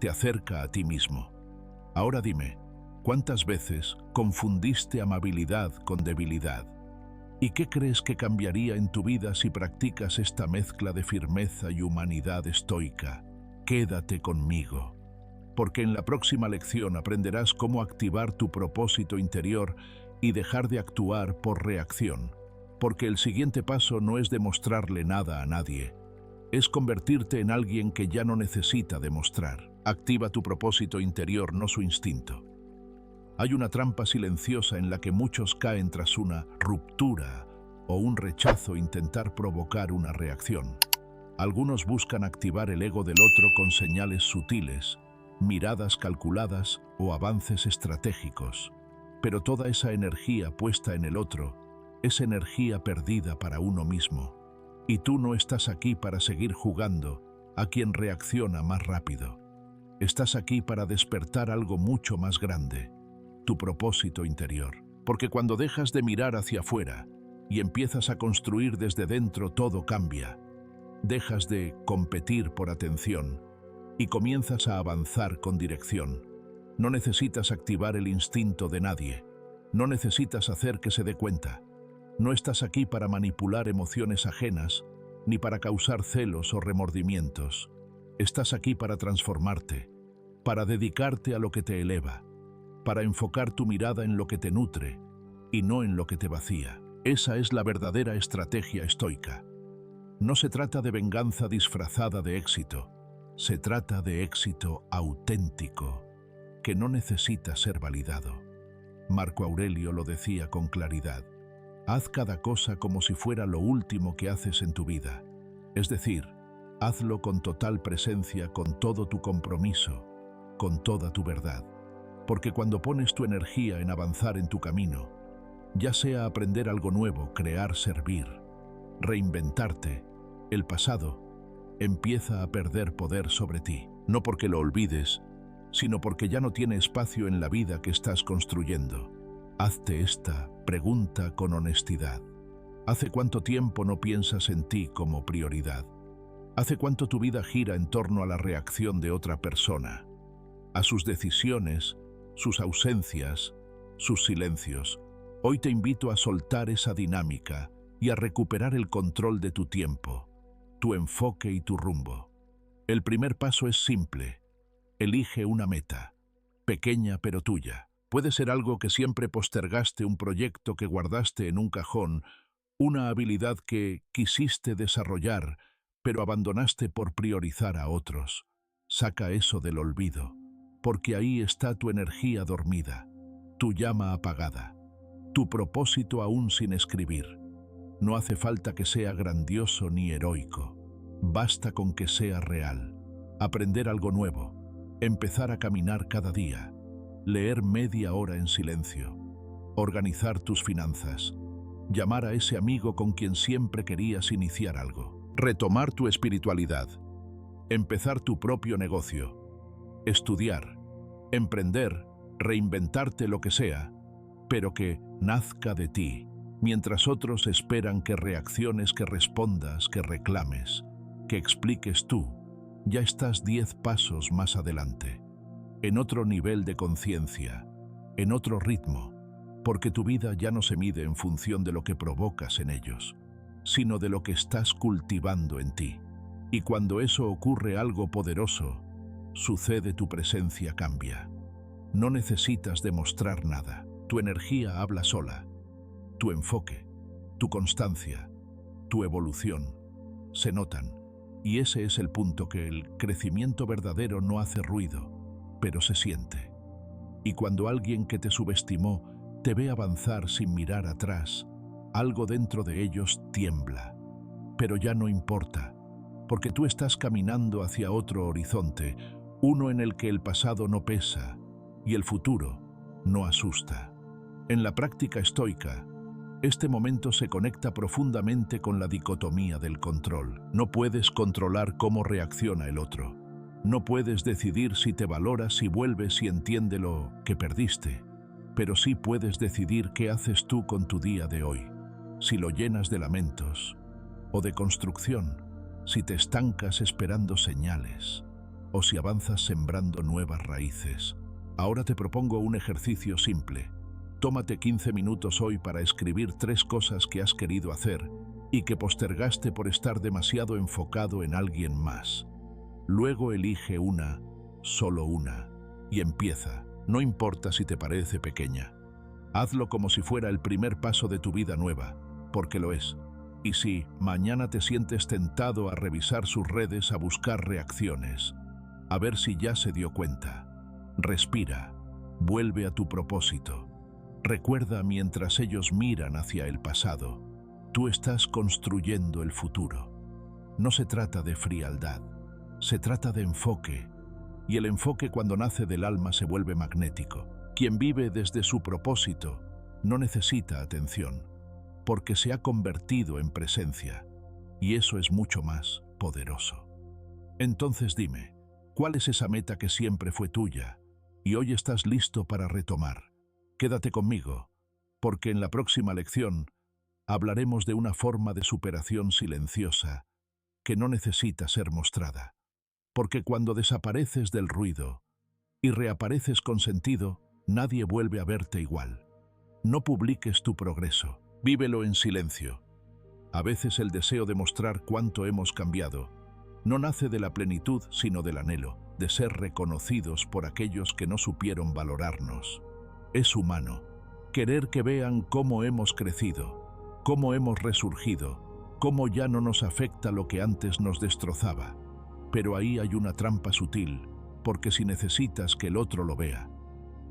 te acerca a ti mismo. Ahora dime, ¿cuántas veces confundiste amabilidad con debilidad? ¿Y qué crees que cambiaría en tu vida si practicas esta mezcla de firmeza y humanidad estoica? Quédate conmigo, porque en la próxima lección aprenderás cómo activar tu propósito interior y dejar de actuar por reacción, porque el siguiente paso no es demostrarle nada a nadie, es convertirte en alguien que ya no necesita demostrar. Activa tu propósito interior, no su instinto. Hay una trampa silenciosa en la que muchos caen tras una ruptura o un rechazo intentar provocar una reacción. Algunos buscan activar el ego del otro con señales sutiles, miradas calculadas o avances estratégicos. Pero toda esa energía puesta en el otro es energía perdida para uno mismo. Y tú no estás aquí para seguir jugando a quien reacciona más rápido. Estás aquí para despertar algo mucho más grande, tu propósito interior. Porque cuando dejas de mirar hacia afuera y empiezas a construir desde dentro, todo cambia. Dejas de competir por atención y comienzas a avanzar con dirección. No necesitas activar el instinto de nadie. No necesitas hacer que se dé cuenta. No estás aquí para manipular emociones ajenas ni para causar celos o remordimientos. Estás aquí para transformarte, para dedicarte a lo que te eleva, para enfocar tu mirada en lo que te nutre y no en lo que te vacía. Esa es la verdadera estrategia estoica. No se trata de venganza disfrazada de éxito, se trata de éxito auténtico, que no necesita ser validado. Marco Aurelio lo decía con claridad: haz cada cosa como si fuera lo último que haces en tu vida. Es decir, hazlo con total presencia, con todo tu compromiso, con toda tu verdad. Porque cuando pones tu energía en avanzar en tu camino, ya sea aprender algo nuevo, crear, servir, reinventarte, el pasado empieza a perder poder sobre ti. No porque lo olvides, sino porque ya no tiene espacio en la vida que estás construyendo. Hazte esta pregunta con honestidad. ¿Hace cuánto tiempo no piensas en ti como prioridad? ¿Hace cuánto tu vida gira en torno a la reacción de otra persona, a sus decisiones, sus ausencias, sus silencios? Hoy te invito a soltar esa dinámica y a recuperar el control de tu tiempo, tu enfoque y tu rumbo. El primer paso es simple. Elige una meta, pequeña pero tuya. Puede ser algo que siempre postergaste, un proyecto que guardaste en un cajón, una habilidad que quisiste desarrollar, pero abandonaste por priorizar a otros. Saca eso del olvido, porque ahí está tu energía dormida, tu llama apagada, tu propósito aún sin escribir. No hace falta que sea grandioso ni heroico. Basta con que sea real. Aprender algo nuevo, empezar a caminar cada día, leer media hora en silencio, organizar tus finanzas, llamar a ese amigo con quien siempre querías iniciar algo, retomar tu espiritualidad, empezar tu propio negocio, estudiar, emprender, reinventarte, lo que sea, pero que nazca de ti, mientras otros esperan que reacciones, que respondas, que reclames, que expliques tú. Ya estás 10 pasos más adelante, en otro nivel de conciencia, en otro ritmo, porque tu vida ya no se mide en función de lo que provocas en ellos, sino de lo que estás cultivando en ti. Y cuando eso ocurre, algo poderoso sucede, tu presencia cambia. No necesitas demostrar nada, tu energía habla sola, tu enfoque, tu constancia, tu evolución se notan. Y ese es el punto, que el crecimiento verdadero no hace ruido, pero se siente. Y cuando alguien que te subestimó te ve avanzar sin mirar atrás, algo dentro de ellos tiembla. Pero ya no importa, porque tú estás caminando hacia otro horizonte, uno en el que el pasado no pesa y el futuro no asusta. En la práctica estoica, este momento se conecta profundamente con la dicotomía del control. No puedes controlar cómo reacciona el otro. No puedes decidir si te valora, si vuelve, si entiende lo que perdiste. Pero sí puedes decidir qué haces tú con tu día de hoy. Si lo llenas de lamentos o de construcción, si te estancas esperando señales o si avanzas sembrando nuevas raíces. Ahora te propongo un ejercicio simple. Tómate 15 minutos hoy para escribir 3 cosas que has querido hacer y que postergaste por estar demasiado enfocado en alguien más. Luego elige una, solo una, y empieza. No importa si te parece pequeña. Hazlo como si fuera el primer paso de tu vida nueva, porque lo es. Y si mañana te sientes tentado a revisar sus redes, a buscar reacciones, a ver si ya se dio cuenta, respira, vuelve a tu propósito. Recuerda, mientras ellos miran hacia el pasado, tú estás construyendo el futuro. No se trata de frialdad, se trata de enfoque, y el enfoque cuando nace del alma se vuelve magnético. Quien vive desde su propósito no necesita atención, porque se ha convertido en presencia, y eso es mucho más poderoso. Entonces dime, ¿cuál es esa meta que siempre fue tuya y hoy estás listo para retomar? Quédate conmigo, porque en la próxima lección hablaremos de una forma de superación silenciosa que no necesita ser mostrada, porque cuando desapareces del ruido y reapareces con sentido, nadie vuelve a verte igual. No publiques tu progreso, vívelo en silencio. A veces el deseo de mostrar cuánto hemos cambiado no nace de la plenitud, sino del anhelo de ser reconocidos por aquellos que no supieron valorarnos. Es humano querer que vean cómo hemos crecido, cómo hemos resurgido, cómo ya no nos afecta lo que antes nos destrozaba. Pero ahí hay una trampa sutil, porque si necesitas que el otro lo vea,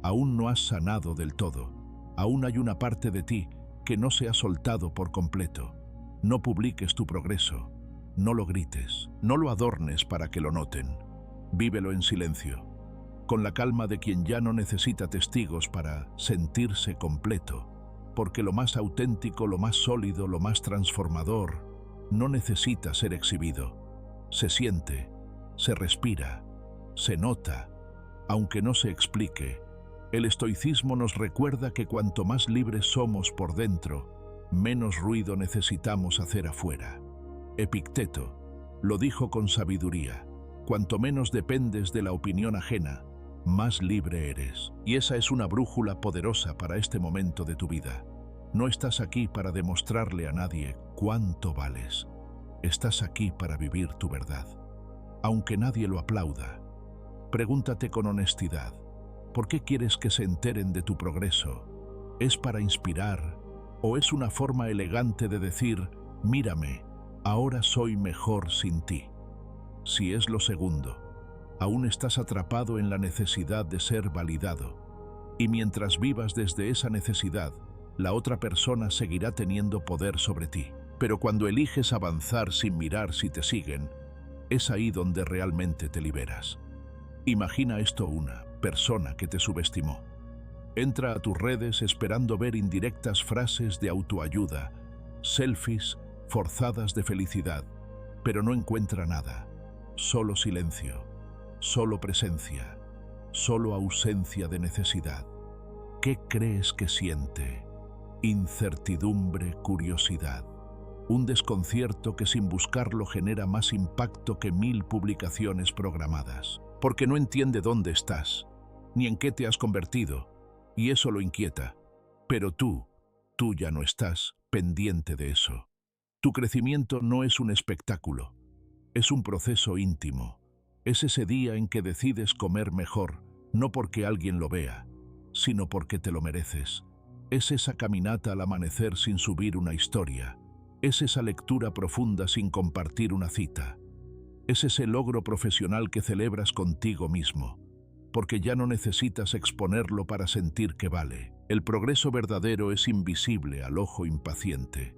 aún no has sanado del todo. Aún hay una parte de ti que no se ha soltado por completo. No publiques tu progreso, no lo grites, no lo adornes para que lo noten. Vívelo en silencio, con la calma de quien ya no necesita testigos para sentirse completo, porque lo más auténtico, lo más sólido, lo más transformador, no necesita ser exhibido. Se siente, se respira, se nota, aunque no se explique. El estoicismo nos recuerda que cuanto más libres somos por dentro, menos ruido necesitamos hacer afuera. Epicteto lo dijo con sabiduría: cuanto menos dependes de la opinión ajena, más libre eres. Y esa es una brújula poderosa para este momento de tu vida. No estás aquí para demostrarle a nadie cuánto vales. Estás aquí para vivir tu verdad. Aunque nadie lo aplauda, pregúntate con honestidad: ¿por qué quieres que se enteren de tu progreso? ¿Es para inspirar o es una forma elegante de decir, mírame, ahora soy mejor sin ti? Si es lo segundo, aún estás atrapado en la necesidad de ser validado, y mientras vivas desde esa necesidad, la otra persona seguirá teniendo poder sobre ti. Pero cuando eliges avanzar sin mirar si te siguen, es ahí donde realmente te liberas. Imagina esto: una persona que te subestimó. Entra a tus redes esperando ver indirectas frases de autoayuda, selfies forzadas de felicidad, pero no encuentra nada. Solo silencio, solo presencia, solo ausencia de necesidad. ¿Qué crees que siente? Incertidumbre, curiosidad. Un desconcierto que sin buscarlo genera más impacto que 1000 publicaciones programadas. Porque no entiende dónde estás, ni en qué te has convertido, y eso lo inquieta. Pero tú ya no estás pendiente de eso. Tu crecimiento no es un espectáculo, es un proceso íntimo. Es ese día en que decides comer mejor, no porque alguien lo vea, sino porque te lo mereces. Es esa caminata al amanecer sin subir una historia. Es esa lectura profunda sin compartir una cita. Es ese logro profesional que celebras contigo mismo, porque ya no necesitas exponerlo para sentir que vale. El progreso verdadero es invisible al ojo impaciente.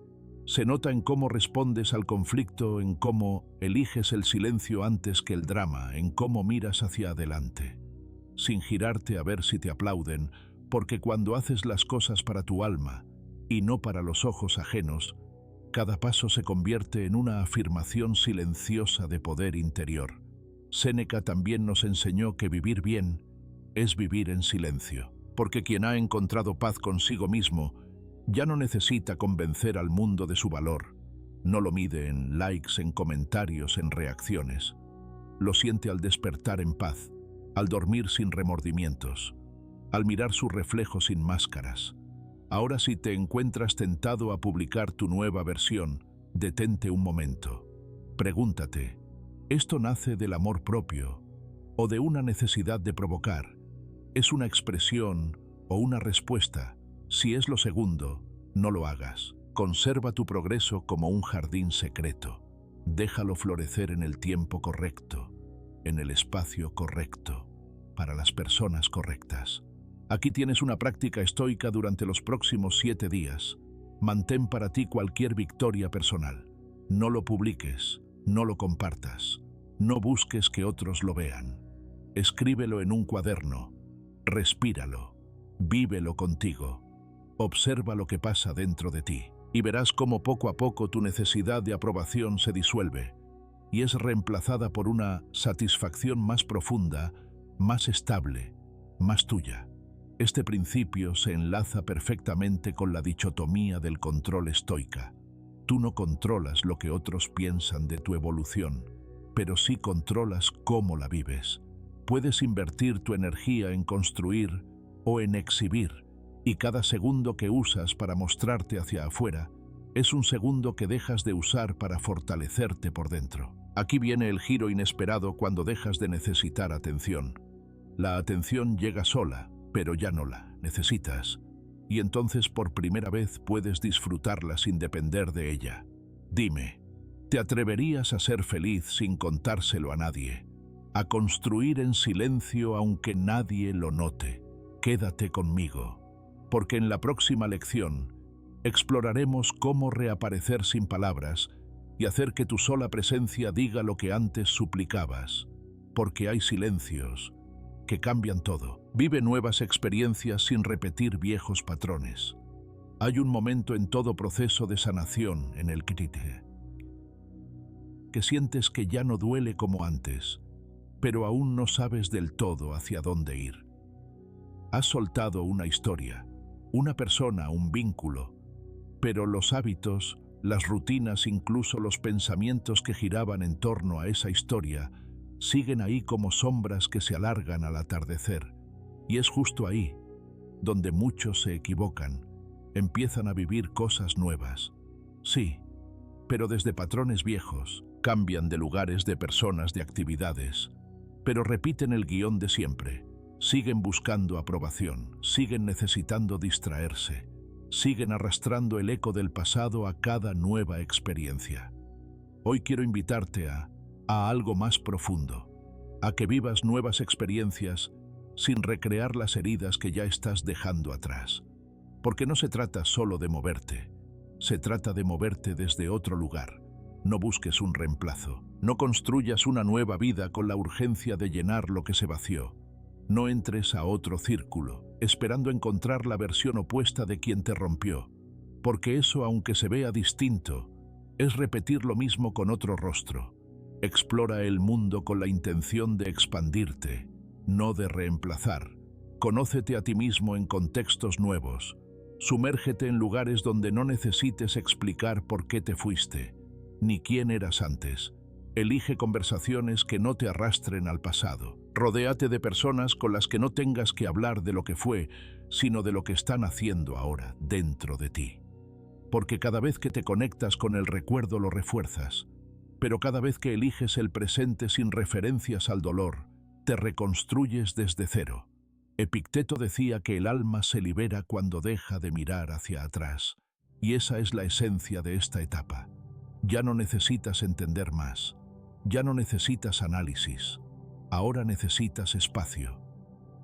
Se nota en cómo respondes al conflicto, en cómo eliges el silencio antes que el drama, en cómo miras hacia adelante, sin girarte a ver si te aplauden, porque cuando haces las cosas para tu alma y no para los ojos ajenos, cada paso se convierte en una afirmación silenciosa de poder interior. Séneca también nos enseñó que vivir bien es vivir en silencio, porque quien ha encontrado paz consigo mismo ya no necesita convencer al mundo de su valor. No lo mide en likes, en comentarios, en reacciones. Lo siente al despertar en paz, al dormir sin remordimientos, al mirar su reflejo sin máscaras, Ahora, si te encuentras tentado a publicar tu nueva versión, detente un momento. Pregúntate, ¿esto nace del amor propio o de una necesidad de provocar? ¿Es una expresión o una respuesta? Si es lo segundo, no lo hagas. Conserva tu progreso como un jardín secreto. Déjalo florecer en el tiempo correcto, en el espacio correcto, para las personas correctas. Aquí tienes una práctica estoica durante los próximos 7 días. Mantén para ti cualquier victoria personal. No lo publiques, no lo compartas, no busques que otros lo vean. Escríbelo en un cuaderno, respíralo, vívelo contigo. Observa lo que pasa dentro de ti y verás cómo poco a poco tu necesidad de aprobación se disuelve y es reemplazada por una satisfacción más profunda, más estable, más tuya. Este principio se enlaza perfectamente con la dicotomía del control estoica. Tú no controlas lo que otros piensan de tu evolución, pero sí controlas cómo la vives. Puedes invertir tu energía en construir o en exhibir, y cada segundo que usas para mostrarte hacia afuera es un segundo que dejas de usar para fortalecerte por dentro. Aquí viene el giro inesperado cuando dejas de necesitar atención. La atención llega sola, pero ya no la necesitas, y entonces por primera vez puedes disfrutarla sin depender de ella. Dime, ¿te atreverías a ser feliz sin contárselo a nadie? A construir en silencio aunque nadie lo note. Quédate conmigo, porque en la próxima lección exploraremos cómo reaparecer sin palabras y hacer que tu sola presencia diga lo que antes suplicabas, porque hay silencios que cambian todo. Vive nuevas experiencias sin repetir viejos patrones. Hay un momento en todo proceso de sanación en el que sientes que ya no duele como antes, pero aún no sabes del todo hacia dónde ir. Has soltado una historia, una persona, un vínculo, pero los hábitos, las rutinas, incluso los pensamientos que giraban en torno a esa historia, siguen ahí como sombras que se alargan al atardecer. Y es justo ahí donde muchos se equivocan, empiezan a vivir cosas nuevas. Sí, pero desde patrones viejos, cambian de lugares, de personas, de actividades, pero repiten el guión de siempre. Siguen buscando aprobación, siguen necesitando distraerse, siguen arrastrando el eco del pasado a cada nueva experiencia. Hoy quiero invitarte a algo más profundo, a que vivas nuevas experiencias sin recrear las heridas que ya estás dejando atrás. Porque no se trata solo de moverte, se trata de moverte desde otro lugar. No busques un reemplazo, no construyas una nueva vida con la urgencia de llenar lo que se vació. No entres a otro círculo, esperando encontrar la versión opuesta de quien te rompió, porque eso, aunque se vea distinto, es repetir lo mismo con otro rostro. Explora el mundo con la intención de expandirte, no de reemplazar. Conócete a ti mismo en contextos nuevos. Sumérgete en lugares donde no necesites explicar por qué te fuiste, ni quién eras antes. Elige conversaciones que no te arrastren al pasado. Rodéate de personas con las que no tengas que hablar de lo que fue, sino de lo que están haciendo ahora dentro de ti. Porque cada vez que te conectas con el recuerdo lo refuerzas, pero cada vez que eliges el presente sin referencias al dolor, te reconstruyes desde cero. Epicteto decía que el alma se libera cuando deja de mirar hacia atrás, y esa es la esencia de esta etapa. Ya no necesitas entender más, ya no necesitas análisis, ahora necesitas espacio,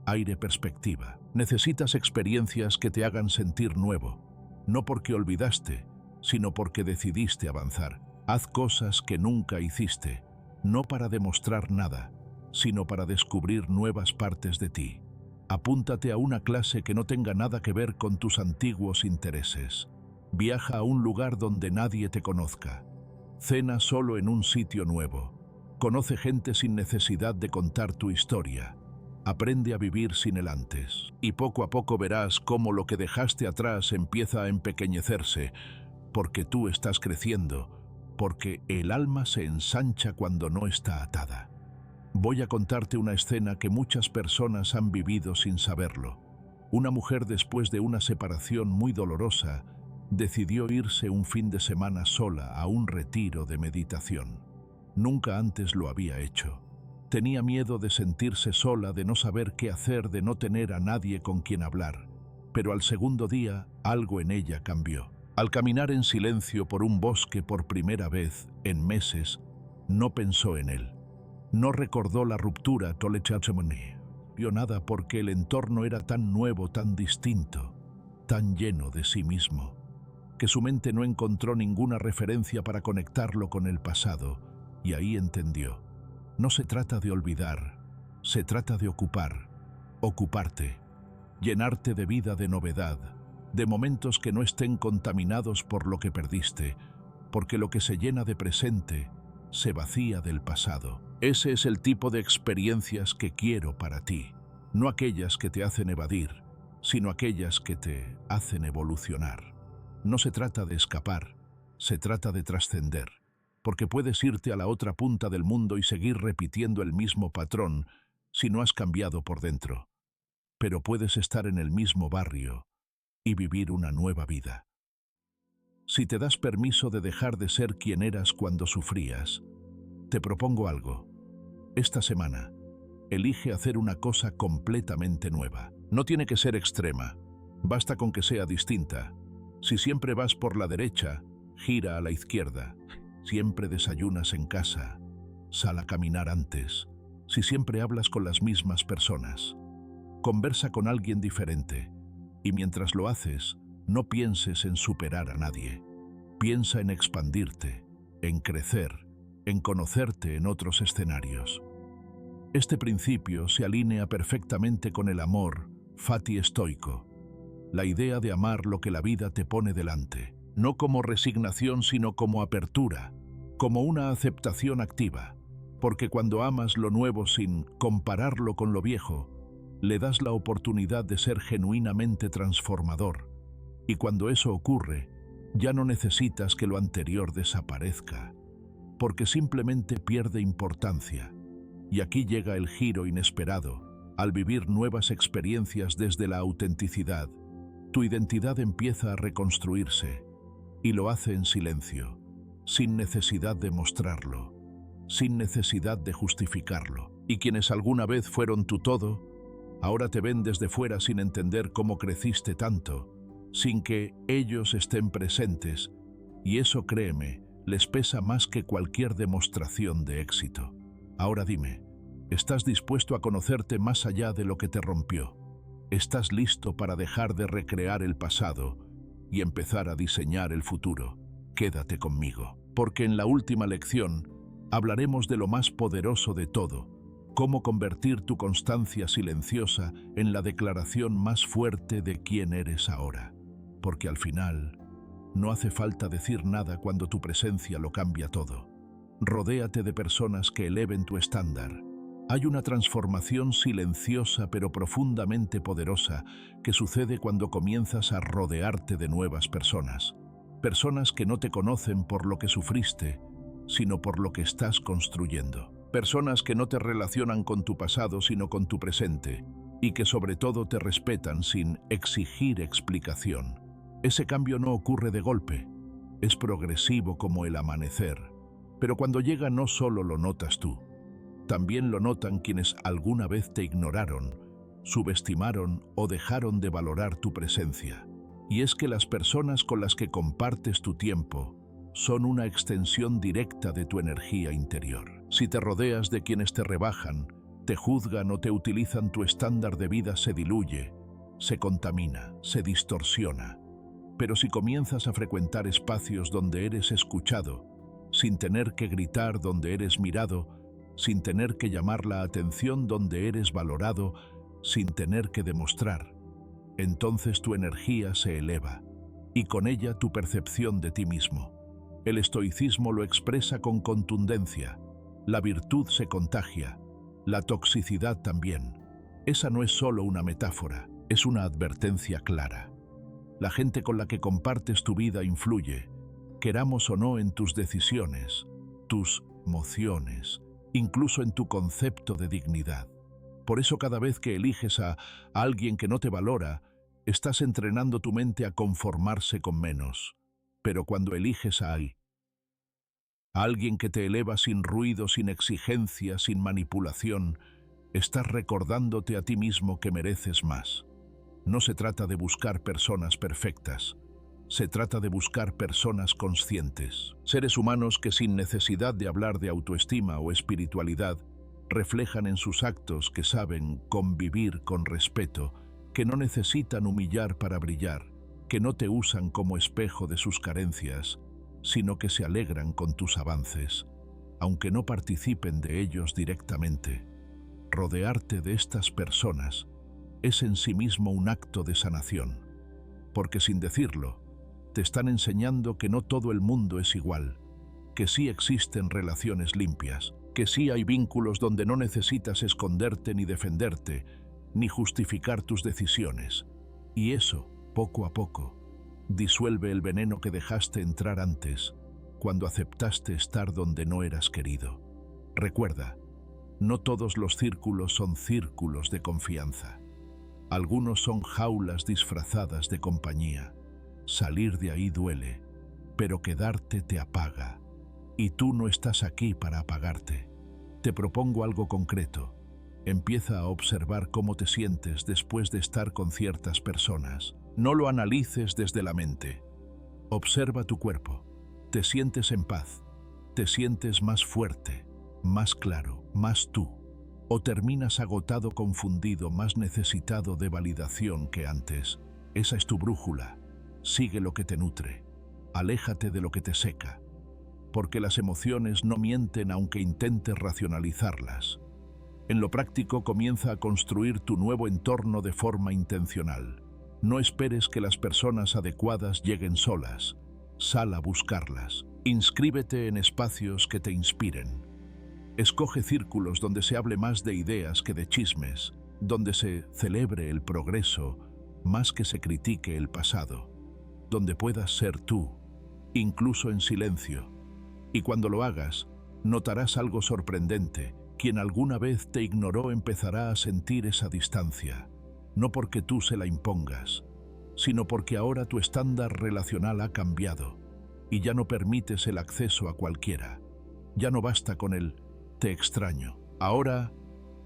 aire, perspectiva. Necesitas experiencias que te hagan sentir nuevo, no porque olvidaste, sino porque decidiste avanzar. Haz cosas que nunca hiciste, no para demostrar nada, sino para descubrir nuevas partes de ti. Apúntate a una clase que no tenga nada que ver con tus antiguos intereses. Viaja a un lugar donde nadie te conozca. Cena solo en un sitio nuevo. Conoce gente sin necesidad de contar tu historia. Aprende a vivir sin el antes. Y poco a poco verás cómo lo que dejaste atrás empieza a empequeñecerse, porque tú estás creciendo, porque el alma se ensancha cuando no está atada. Voy a contarte una escena que muchas personas han vivido sin saberlo. Una mujer, después de una separación muy dolorosa, decidió irse un fin de semana sola a un retiro de meditación. Nunca antes lo había hecho. Tenía miedo de sentirse sola, de no saber qué hacer, de no tener a nadie con quien hablar. Pero al segundo día, algo en ella cambió. Al caminar en silencio por un bosque por primera vez en meses, no pensó en él. No recordó la ruptura, vio nada porque el entorno era tan nuevo, tan distinto, tan lleno de sí mismo, que su mente no encontró ninguna referencia para conectarlo con el pasado, y ahí entendió. No se trata de olvidar, se trata de ocuparte, llenarte de vida, de novedad, de momentos que no estén contaminados por lo que perdiste, porque lo que se llena de presente se vacía del pasado. Ese es el tipo de experiencias que quiero para ti, no aquellas que te hacen evadir, sino aquellas que te hacen evolucionar. No se trata de escapar, se trata de trascender, porque puedes irte a la otra punta del mundo y seguir repitiendo el mismo patrón si no has cambiado por dentro. Pero puedes estar en el mismo barrio y vivir una nueva vida. Si te das permiso de dejar de ser quien eras cuando sufrías, te propongo algo. Esta semana, elige hacer una cosa completamente nueva. No tiene que ser extrema, basta con que sea distinta. Si siempre vas por la derecha, gira a la izquierda. Siempre desayunas en casa, sal a caminar antes. Si siempre hablas con las mismas personas, conversa con alguien diferente. Y mientras lo haces, no pienses en superar a nadie. Piensa en expandirte, en crecer, en conocerte en otros escenarios. Este principio se alinea perfectamente con el amor fati estoico, la idea de amar lo que la vida te pone delante, no como resignación sino como apertura, como una aceptación activa, porque cuando amas lo nuevo sin compararlo con lo viejo, le das la oportunidad de ser genuinamente transformador, y cuando eso ocurre, ya no necesitas que lo anterior desaparezca, porque simplemente pierde importancia. Y aquí llega el giro inesperado. Al vivir nuevas experiencias desde la autenticidad, tu identidad empieza a reconstruirse, y lo hace en silencio, sin necesidad de mostrarlo, sin necesidad de justificarlo. Y quienes alguna vez fueron tu todo, ahora te ven desde fuera sin entender cómo creciste tanto, sin que ellos estén presentes, y eso, créeme, les pesa más que cualquier demostración de éxito. Ahora dime, ¿estás dispuesto a conocerte más allá de lo que te rompió? ¿Estás listo para dejar de recrear el pasado y empezar a diseñar el futuro? Quédate conmigo, porque en la última lección hablaremos de lo más poderoso de todo, cómo convertir tu constancia silenciosa en la declaración más fuerte de quién eres ahora. Porque al final, no hace falta decir nada cuando tu presencia lo cambia todo. Rodéate de personas que eleven tu estándar. Hay una transformación silenciosa pero profundamente poderosa que sucede cuando comienzas a rodearte de nuevas personas. Personas que no te conocen por lo que sufriste, sino por lo que estás construyendo. Personas que no te relacionan con tu pasado sino con tu presente, y que sobre todo te respetan sin exigir explicación. Ese cambio no ocurre de golpe, es progresivo como el amanecer, pero cuando llega no solo lo notas tú, también lo notan quienes alguna vez te ignoraron, subestimaron o dejaron de valorar tu presencia. Y es que las personas con las que compartes tu tiempo son una extensión directa de tu energía interior. Si te rodeas de quienes te rebajan, te juzgan o te utilizan, tu estándar de vida se diluye, se contamina, se distorsiona. Pero si comienzas a frecuentar espacios donde eres escuchado, sin tener que gritar, donde eres mirado, sin tener que llamar la atención, donde eres valorado, sin tener que demostrar, entonces tu energía se eleva, y con ella tu percepción de ti mismo. El estoicismo lo expresa con contundencia. La virtud se contagia, la toxicidad también. Esa no es solo una metáfora, es una advertencia clara. La gente con la que compartes tu vida influye, queramos o no, en tus decisiones, tus emociones, incluso en tu concepto de dignidad. Por eso cada vez que eliges a alguien que no te valora, estás entrenando tu mente a conformarse con menos. Pero cuando eliges a alguien que te eleva sin ruido, sin exigencia, sin manipulación, estás recordándote a ti mismo que mereces más. No se trata de buscar personas perfectas. Se trata de buscar personas conscientes. Seres humanos que sin necesidad de hablar de autoestima o espiritualidad, reflejan en sus actos que saben convivir con respeto, que no necesitan humillar para brillar, que no te usan como espejo de sus carencias, sino que se alegran con tus avances, aunque no participen de ellos directamente. Rodearte de estas personas es en sí mismo un acto de sanación, porque sin decirlo, te están enseñando que no todo el mundo es igual, que sí existen relaciones limpias, que sí hay vínculos donde no necesitas esconderte ni defenderte, ni justificar tus decisiones. Y eso, poco a poco, disuelve el veneno que dejaste entrar antes, cuando aceptaste estar donde no eras querido. Recuerda, no todos los círculos son círculos de confianza. Algunos son jaulas disfrazadas de compañía. Salir de ahí duele, pero quedarte te apaga. Y tú no estás aquí para apagarte. Te propongo algo concreto. Empieza a observar cómo te sientes después de estar con ciertas personas. No lo analices desde la mente. Observa tu cuerpo. Te sientes en paz. Te sientes más fuerte, más claro, más tú. O terminas agotado, confundido, más necesitado de validación que antes. Esa es tu brújula. Sigue lo que te nutre. Aléjate de lo que te seca. Porque las emociones no mienten aunque intentes racionalizarlas. En lo práctico, comienza a construir tu nuevo entorno de forma intencional. No esperes que las personas adecuadas lleguen solas. Sal a buscarlas. Inscríbete en espacios que te inspiren. Escoge círculos donde se hable más de ideas que de chismes, donde se celebre el progreso más que se critique el pasado, donde puedas ser tú, incluso en silencio. Y cuando lo hagas, notarás algo sorprendente. Quien alguna vez te ignoró empezará a sentir esa distancia, no porque tú se la impongas, sino porque ahora tu estándar relacional ha cambiado y ya no permites el acceso a cualquiera. Ya no basta con el «te extraño». Ahora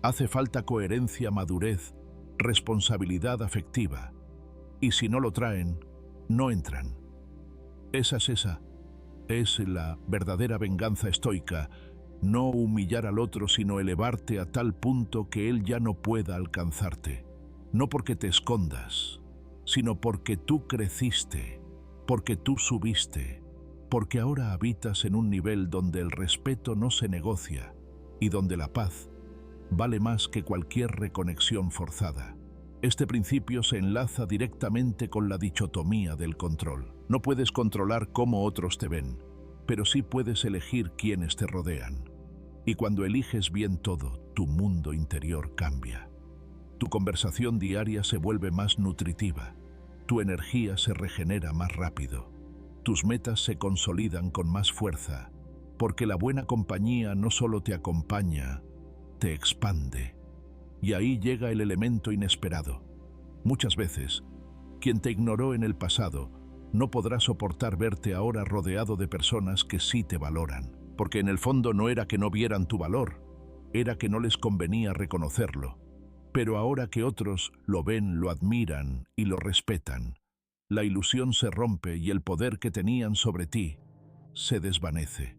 hace falta coherencia, madurez, responsabilidad afectiva. Y si no lo traen, no entran. Esa es la verdadera venganza estoica, no humillar al otro, sino elevarte a tal punto que él ya no pueda alcanzarte. No porque te escondas, sino porque tú creciste, porque tú subiste, porque ahora habitas en un nivel donde el respeto no se negocia y donde la paz vale más que cualquier reconexión forzada. Este principio se enlaza directamente con la dicotomía del control. No puedes controlar cómo otros te ven, pero sí puedes elegir quiénes te rodean. Y cuando eliges bien todo, tu mundo interior cambia. Tu conversación diaria se vuelve más nutritiva, tu energía se regenera más rápido, tus metas se consolidan con más fuerza, porque la buena compañía no solo te acompaña, te expande. Y ahí llega el elemento inesperado. Muchas veces, quien te ignoró en el pasado no podrá soportar verte ahora rodeado de personas que sí te valoran, porque en el fondo no era que no vieran tu valor, era que no les convenía reconocerlo. Pero ahora que otros lo ven, lo admiran y lo respetan, la ilusión se rompe y el poder que tenían sobre ti se desvanece.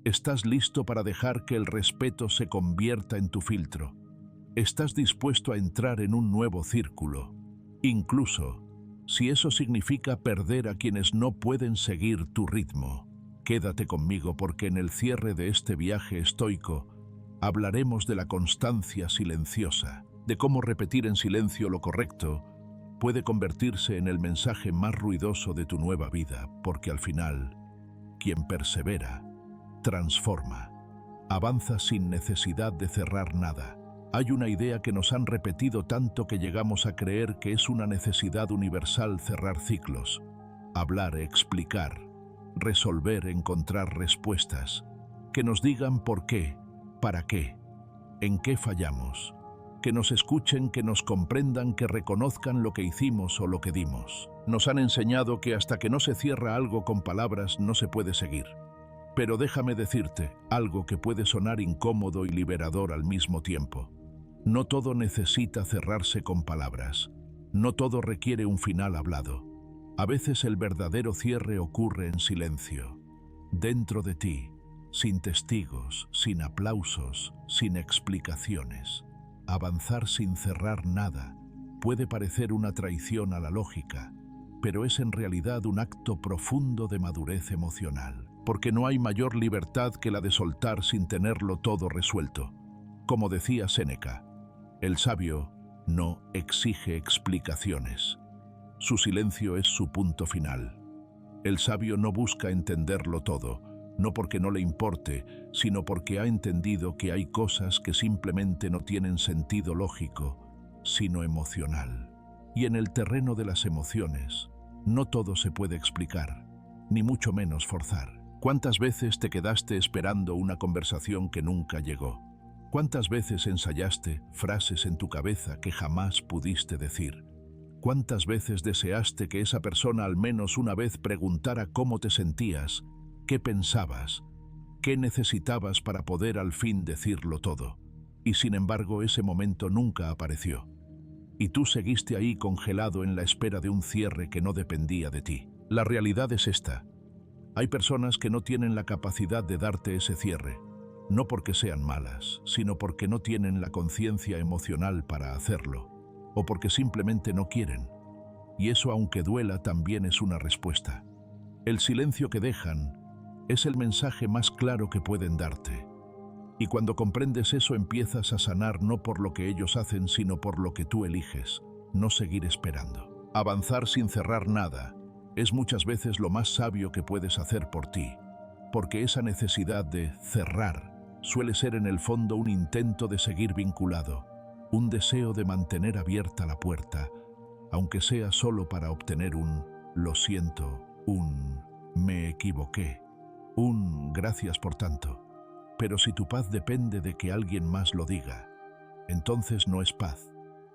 Estás listo para dejar que el respeto se convierta en tu filtro. Estás dispuesto a entrar en un nuevo círculo, incluso si eso significa perder a quienes no pueden seguir tu ritmo. Quédate conmigo porque en el cierre de este viaje estoico hablaremos de la constancia silenciosa, de cómo repetir en silencio lo correcto puede convertirse en el mensaje más ruidoso de tu nueva vida, porque al final, quien persevera, transforma, avanza sin necesidad de cerrar nada. Hay una idea que nos han repetido tanto que llegamos a creer que es una necesidad universal: cerrar ciclos, hablar, explicar, resolver, encontrar respuestas, que nos digan por qué, para qué, en qué fallamos. que nos escuchen, que nos comprendan, que reconozcan lo que hicimos o lo que dimos. Nos han enseñado que hasta que no se cierra algo con palabras no se puede seguir. Pero déjame decirte algo que puede sonar incómodo y liberador al mismo tiempo. No todo necesita cerrarse con palabras. No todo requiere un final hablado. A veces el verdadero cierre ocurre en silencio, dentro de ti, sin testigos, sin aplausos, sin explicaciones. Avanzar sin cerrar nada puede parecer una traición a la lógica, pero es en realidad un acto profundo de madurez emocional, porque no hay mayor libertad que la de soltar sin tenerlo todo resuelto. Como decía Séneca, el sabio no exige explicaciones. Su silencio es su punto final. El sabio no busca entenderlo todo, no porque no le importe, sino porque ha entendido que hay cosas que simplemente no tienen sentido lógico, sino emocional. Y en el terreno de las emociones, no todo se puede explicar, ni mucho menos forzar. ¿Cuántas veces te quedaste esperando una conversación que nunca llegó? ¿Cuántas veces ensayaste frases en tu cabeza que jamás pudiste decir? ¿Cuántas veces deseaste que esa persona al menos una vez preguntara cómo te sentías, qué pensabas, qué necesitabas para poder al fin decirlo todo? Y sin embargo ese momento nunca apareció. Y tú seguiste ahí congelado en la espera de un cierre que no dependía de ti. La realidad es esta. Hay personas que no tienen la capacidad de darte ese cierre, no porque sean malas, sino porque no tienen la conciencia emocional para hacerlo, o porque simplemente no quieren. Y eso, aunque duela, también es una respuesta. El silencio que dejan es el mensaje más claro que pueden darte. Y cuando comprendes eso empiezas a sanar no por lo que ellos hacen, sino por lo que tú eliges, no seguir esperando. Avanzar sin cerrar nada es muchas veces lo más sabio que puedes hacer por ti, porque esa necesidad de cerrar suele ser en el fondo un intento de seguir vinculado, un deseo de mantener abierta la puerta, aunque sea solo para obtener un «lo siento», un «me equivoqué», un «gracias por tanto». Pero si tu paz depende de que alguien más lo diga, entonces no es paz,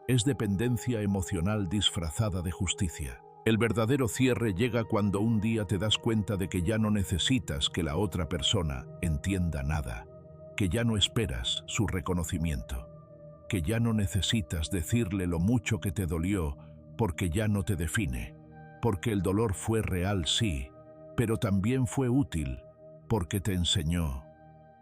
es dependencia emocional disfrazada de justicia. El verdadero cierre llega cuando un día te das cuenta de que ya no necesitas que la otra persona entienda nada, que ya no esperas su reconocimiento, que ya no necesitas decirle lo mucho que te dolió porque ya no te define, porque el dolor fue real, sí, pero también fue útil, porque te enseñó,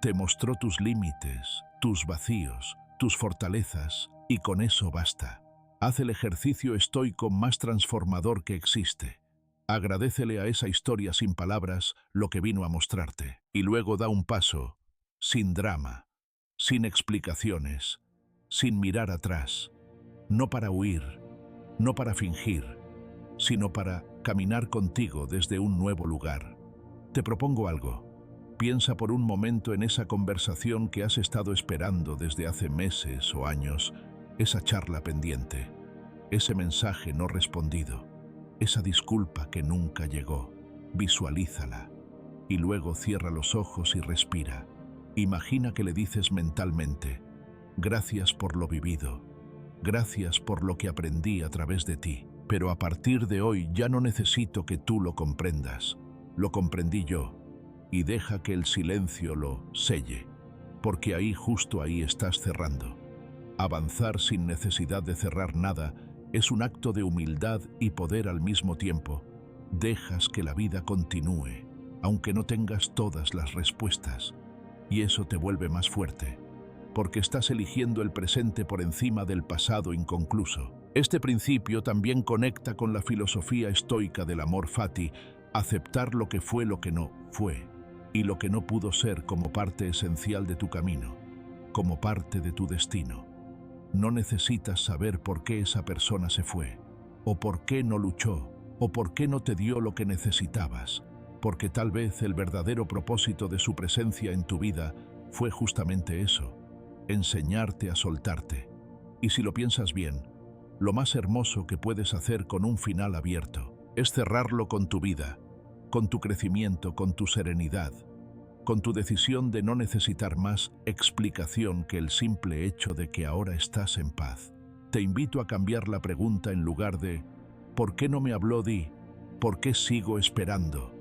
te mostró tus límites, tus vacíos, tus fortalezas, y con eso basta. Haz el ejercicio estoico más transformador que existe. Agradécele a esa historia sin palabras lo que vino a mostrarte, y luego da un paso, sin drama, sin explicaciones, sin mirar atrás, no para huir, no para fingir, sino para caminar contigo desde un nuevo lugar. Te propongo algo. Piensa por un momento en esa conversación que has estado esperando desde hace meses o años, esa charla pendiente, ese mensaje no respondido, esa disculpa que nunca llegó. Visualízala y luego cierra los ojos y respira. Imagina que le dices mentalmente: gracias por lo vivido, gracias por lo que aprendí a través de ti, pero a partir de hoy ya no necesito que tú lo comprendas, lo comprendí yo. Y deja que el silencio lo selle, porque ahí, justo ahí, estás cerrando. Avanzar sin necesidad de cerrar nada es un acto de humildad y poder al mismo tiempo. Dejas que la vida continúe, aunque no tengas todas las respuestas, y eso te vuelve más fuerte, porque estás eligiendo el presente por encima del pasado inconcluso. Este principio también conecta con la filosofía estoica del amor fati, aceptar lo que fue, lo que no fue, y lo que no pudo ser como parte esencial de tu camino, como parte de tu destino. No necesitas saber por qué esa persona se fue, o por qué no luchó, o por qué no te dio lo que necesitabas, porque tal vez el verdadero propósito de su presencia en tu vida fue justamente eso, enseñarte a soltarte. Y si lo piensas bien, lo más hermoso que puedes hacer con un final abierto es cerrarlo con tu vida, con tu crecimiento, con tu serenidad, con tu decisión de no necesitar más explicación que el simple hecho de que ahora estás en paz. Te invito a cambiar la pregunta en lugar de ¿por qué no me habló? Di ¿por qué sigo esperando?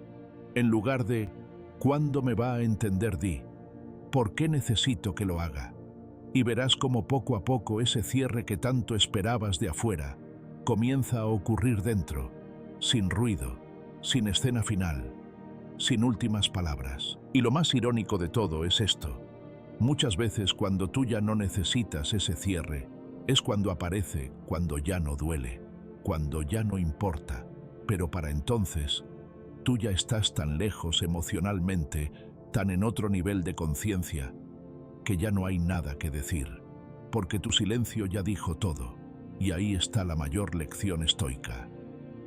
En lugar de ¿cuándo me va a entender? Di ¿por qué necesito que lo haga? Y verás cómo poco a poco ese cierre que tanto esperabas de afuera comienza a ocurrir dentro, sin ruido, sin escena final, sin últimas palabras. Y lo más irónico de todo es esto. Muchas veces cuando tú ya no necesitas ese cierre, es cuando aparece, cuando ya no duele, cuando ya no importa. Pero para entonces, tú ya estás tan lejos emocionalmente, tan en otro nivel de conciencia, que ya no hay nada que decir, porque tu silencio ya dijo todo. Y ahí está la mayor lección estoica.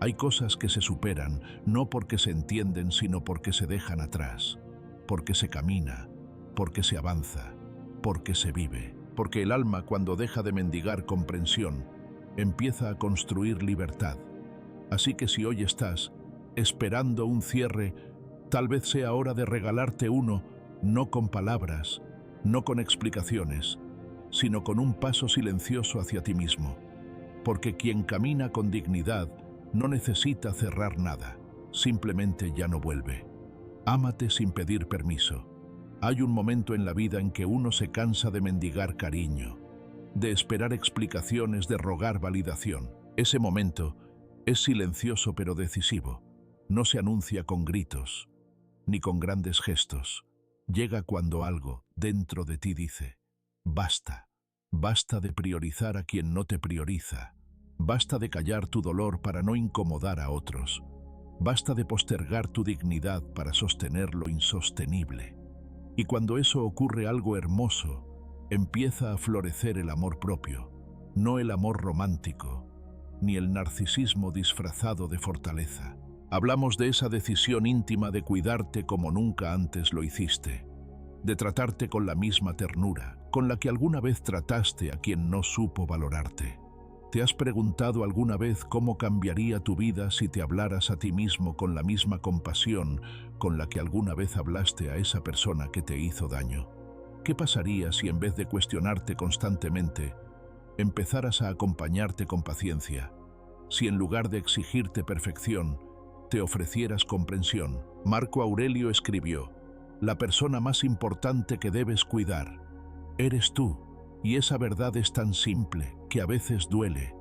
Hay cosas que se superan no porque se entienden, sino porque se dejan atrás, porque se camina, porque se avanza, porque se vive, porque el alma, cuando deja de mendigar comprensión, empieza a construir libertad. Así que si hoy estás esperando un cierre, tal vez sea hora de regalarte uno, no con palabras, no con explicaciones, sino con un paso silencioso hacia ti mismo. Porque quien camina con dignidad no necesita cerrar nada, simplemente ya no vuelve. Ámate sin pedir permiso. Hay un momento en la vida en que uno se cansa de mendigar cariño, de esperar explicaciones, de rogar validación. Ese momento es silencioso pero decisivo. No se anuncia con gritos, ni con grandes gestos. Llega cuando algo dentro de ti dice, basta. Basta de priorizar a quien no te prioriza. Basta de callar tu dolor para no incomodar a otros. Basta de postergar tu dignidad para sostener lo insostenible. Y cuando eso ocurre, algo hermoso empieza a florecer: el amor propio, no el amor romántico, ni el narcisismo disfrazado de fortaleza. Hablamos de esa decisión íntima de cuidarte como nunca antes lo hiciste, de tratarte con la misma ternura con la que alguna vez trataste a quien no supo valorarte. ¿Te has preguntado alguna vez cómo cambiaría tu vida si te hablaras a ti mismo con la misma compasión con la que alguna vez hablaste a esa persona que te hizo daño? ¿Qué pasaría si en vez de cuestionarte constantemente, empezaras a acompañarte con paciencia? Si en lugar de exigirte perfección, te ofrecieras comprensión. Marco Aurelio escribió: la persona más importante que debes cuidar eres tú. Y esa verdad es tan simple que a veces duele,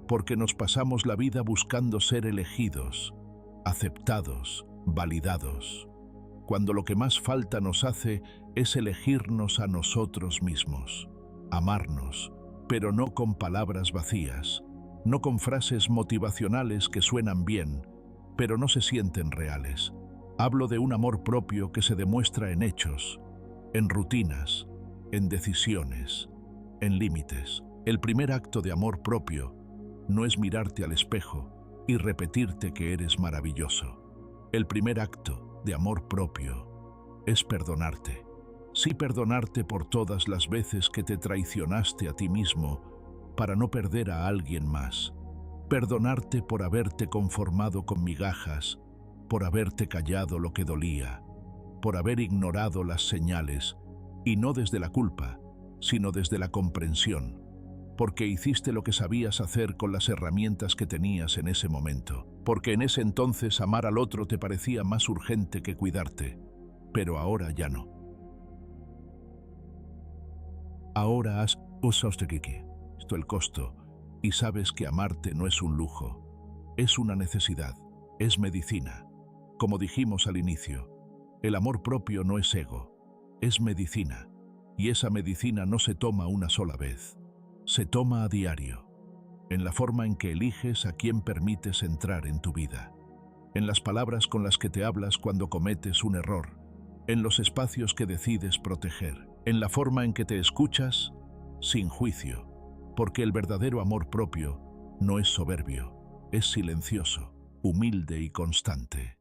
porque nos pasamos la vida buscando ser elegidos, aceptados, validados, cuando lo que más falta nos hace es elegirnos a nosotros mismos, amarnos, pero no con palabras vacías, no con frases motivacionales que suenan bien, pero no se sienten reales. Hablo de un amor propio que se demuestra en hechos, en rutinas, en decisiones, en límites. El primer acto de amor propio no es mirarte al espejo y repetirte que eres maravilloso. El primer acto de amor propio es perdonarte. Sí, perdonarte por todas las veces que te traicionaste a ti mismo para no perder a alguien más. Perdonarte por haberte conformado con migajas, por haberte callado lo que dolía, por haber ignorado las señales, y no desde la culpa, sino desde la comprensión, porque hiciste lo que sabías hacer con las herramientas que tenías en ese momento, porque en ese entonces amar al otro te parecía más urgente que cuidarte, pero ahora ya no. Ahora has usado esto el costo, y sabes que amarte no es un lujo, es una necesidad, es medicina. Como dijimos al inicio, el amor propio no es ego, es medicina. Y esa medicina no se toma una sola vez, se toma a diario, en la forma en que eliges a quién permites entrar en tu vida, en las palabras con las que te hablas cuando cometes un error, en los espacios que decides proteger, en la forma en que te escuchas sin juicio, porque el verdadero amor propio no es soberbio, es silencioso, humilde y constante.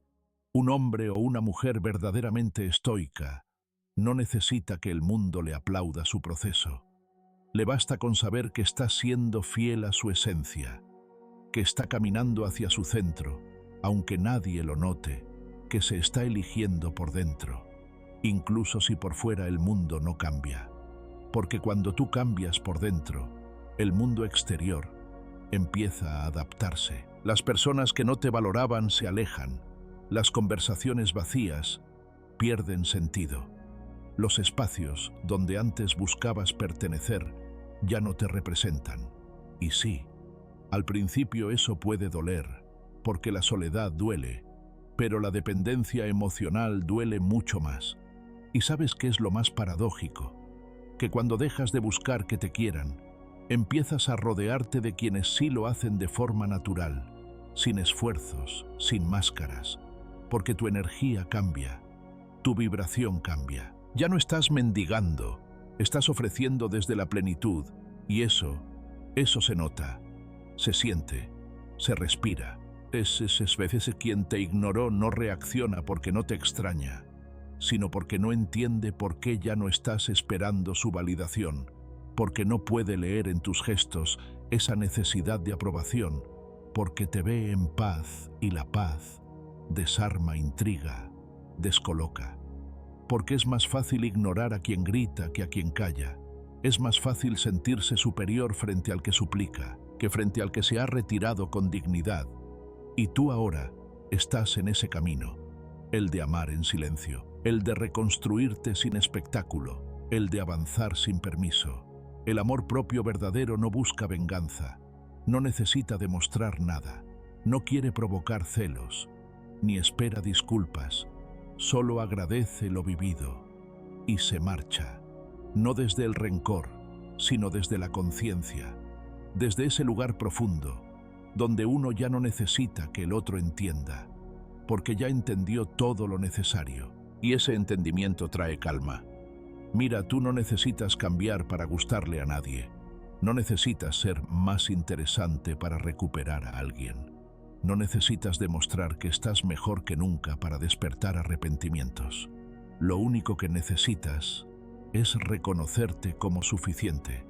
Un hombre o una mujer verdaderamente estoica no necesita que el mundo le aplauda su proceso. Le basta con saber que está siendo fiel a su esencia, que está caminando hacia su centro, aunque nadie lo note, que se está eligiendo por dentro. incluso si por fuera el mundo no cambia. Porque cuando tú cambias por dentro, el mundo exterior empieza a adaptarse. Las personas que no te valoraban se alejan. Las conversaciones vacías pierden sentido. Los espacios donde antes buscabas pertenecer ya no te representan. Y sí, al principio eso puede doler, porque la soledad duele, pero la dependencia emocional duele mucho más. ¿Y sabes qué es lo más paradójico? Que cuando dejas de buscar que te quieran, empiezas a rodearte de quienes sí lo hacen de forma natural, sin esfuerzos, sin máscaras, porque tu energía cambia, tu vibración cambia. Ya no estás mendigando, estás ofreciendo desde la plenitud, y eso se nota, se siente, se respira. Esas veces quien te ignoró no reacciona porque no te extraña, sino porque no entiende por qué ya no estás esperando su validación, porque no puede leer en tus gestos esa necesidad de aprobación, porque te ve en paz y la paz desarma, intriga, descoloca. Porque es más fácil ignorar a quien grita que a quien calla. Es más fácil sentirse superior frente al que suplica, que frente al que se ha retirado con dignidad. Y tú ahora estás en ese camino, el de amar en silencio, el de reconstruirte sin espectáculo, el de avanzar sin permiso. El amor propio verdadero no busca venganza, no necesita demostrar nada, no quiere provocar celos, ni espera disculpas, solo agradece lo vivido y se marcha, no desde el rencor, sino desde la conciencia, desde ese lugar profundo, donde uno ya no necesita que el otro entienda, porque ya entendió todo lo necesario, y ese entendimiento trae calma. Mira, tú no necesitas cambiar para gustarle a nadie, no necesitas ser más interesante para recuperar a alguien, no necesitas demostrar que estás mejor que nunca para despertar arrepentimientos. Lo único que necesitas es reconocerte como suficiente,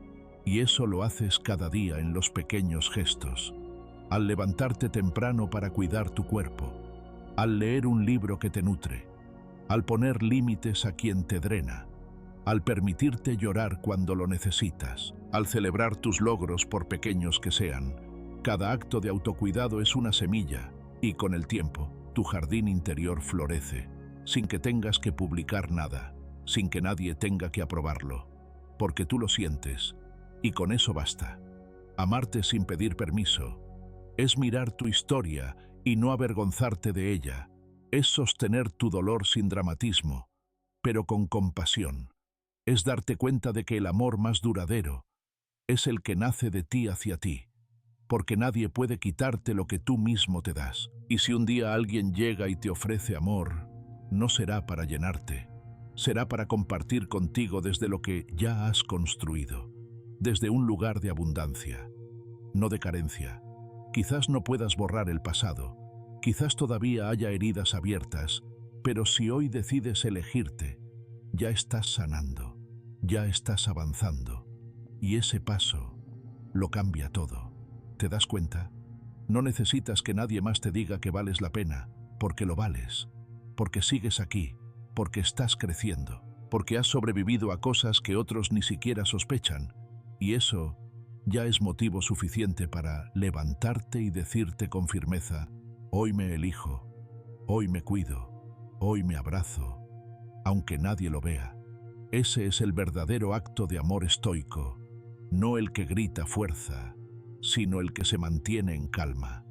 y eso lo haces cada día en los pequeños gestos, al levantarte temprano para cuidar tu cuerpo, al leer un libro que te nutre, al poner límites a quien te drena, al permitirte llorar cuando lo necesitas, al celebrar tus logros por pequeños que sean. Cada acto de autocuidado es una semilla y con el tiempo tu jardín interior florece, sin que tengas que publicar nada, sin que nadie tenga que aprobarlo, porque tú lo sientes y con eso basta. Amarte sin pedir permiso es mirar tu historia y no avergonzarte de ella, es sostener tu dolor sin dramatismo, pero con compasión. Es darte cuenta de que el amor más duradero es el que nace de ti hacia ti, porque nadie puede quitarte lo que tú mismo te das. Y si un día alguien llega y te ofrece amor, no será para llenarte, será para compartir contigo desde lo que ya has construido, desde un lugar de abundancia, no de carencia. Quizás no puedas borrar el pasado, quizás todavía haya heridas abiertas, pero si hoy decides elegirte, ya estás sanando, ya estás avanzando, y ese paso lo cambia todo. ¿Te das cuenta? No necesitas que nadie más te diga que vales la pena, porque lo vales, porque sigues aquí, porque estás creciendo, porque has sobrevivido a cosas que otros ni siquiera sospechan, y eso ya es motivo suficiente para levantarte y decirte con firmeza: hoy me elijo, hoy me cuido, hoy me abrazo, aunque nadie lo vea. Ese es el verdadero acto de amor estoico, no el que grita fuerza, sino el que se mantiene en calma,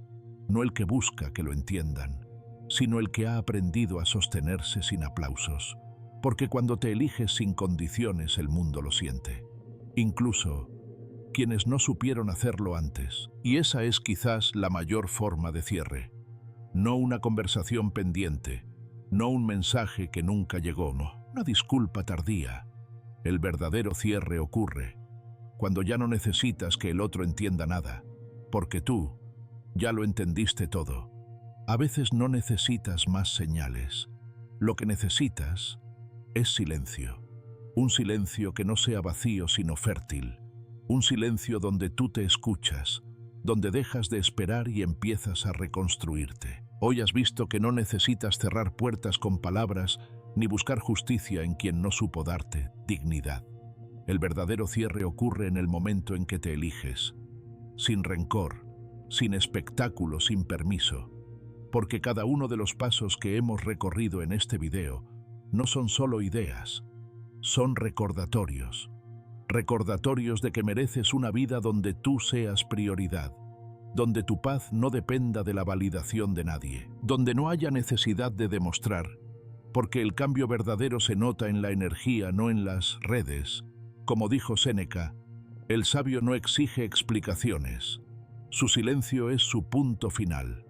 no el que busca que lo entiendan, sino el que ha aprendido a sostenerse sin aplausos, porque cuando te eliges sin condiciones el mundo lo siente, incluso quienes no supieron hacerlo antes, y esa es quizás la mayor forma de cierre, no una conversación pendiente, no un mensaje que nunca llegó, no, una disculpa tardía. El verdadero cierre ocurre cuando ya no necesitas que el otro entienda nada, porque tú ya lo entendiste todo. A veces no necesitas más señales. Lo que necesitas es silencio. Un silencio que no sea vacío sino fértil. Un silencio donde tú te escuchas, donde dejas de esperar y empiezas a reconstruirte. Hoy has visto que no necesitas cerrar puertas con palabras, ni buscar justicia en quien no supo darte dignidad. El verdadero cierre ocurre en el momento en que te eliges, sin rencor, sin espectáculo, sin permiso, porque cada uno de los pasos que hemos recorrido en este video no son solo ideas, son recordatorios. Recordatorios de que mereces una vida donde tú seas prioridad, donde tu paz no dependa de la validación de nadie, donde no haya necesidad de demostrar, porque el cambio verdadero se nota en la energía, no en las redes. Como dijo Séneca, el sabio no exige explicaciones, su silencio es su punto final.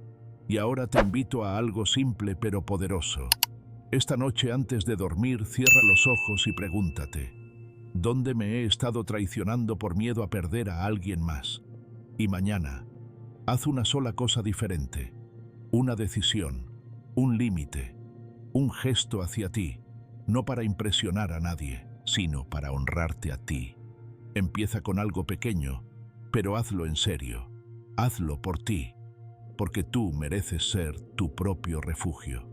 Y ahora te invito a algo simple pero poderoso. Esta noche antes de dormir, cierra los ojos y pregúntate, ¿dónde me he estado traicionando por miedo a perder a alguien más? Y mañana, haz una sola cosa diferente, una decisión, un límite, un gesto hacia ti, no para impresionar a nadie, sino para honrarte a ti. Empieza con algo pequeño, pero hazlo en serio, hazlo por ti, porque tú mereces ser tu propio refugio.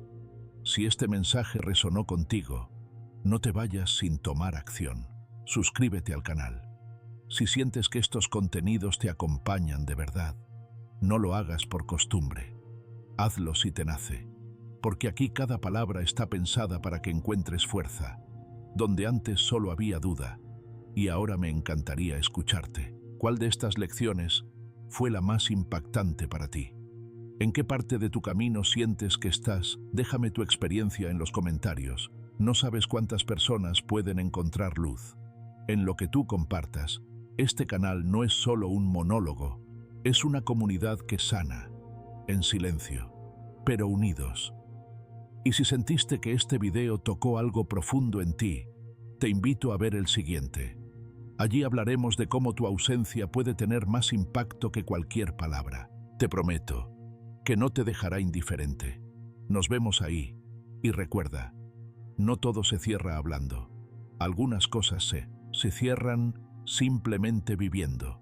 Si este mensaje resonó contigo, no te vayas sin tomar acción. Suscríbete al canal. Si sientes que estos contenidos te acompañan de verdad, no lo hagas por costumbre. Hazlo si te nace, porque aquí cada palabra está pensada para que encuentres fuerza, donde antes solo había duda, y ahora me encantaría escucharte. ¿Cuál de estas lecciones fue la más impactante para ti? ¿En qué parte de tu camino sientes que estás? Déjame tu experiencia en los comentarios. No sabes cuántas personas pueden encontrar luz en lo que tú compartas. Este canal no es solo un monólogo, es una comunidad que sana, en silencio, pero unidos. Y si sentiste que este video tocó algo profundo en ti, te invito a ver el siguiente. Allí hablaremos de cómo tu ausencia puede tener más impacto que cualquier palabra. Te prometo que no te dejará indiferente. Nos vemos ahí. Y recuerda, no todo se cierra hablando. Algunas cosas se cierran simplemente viviendo.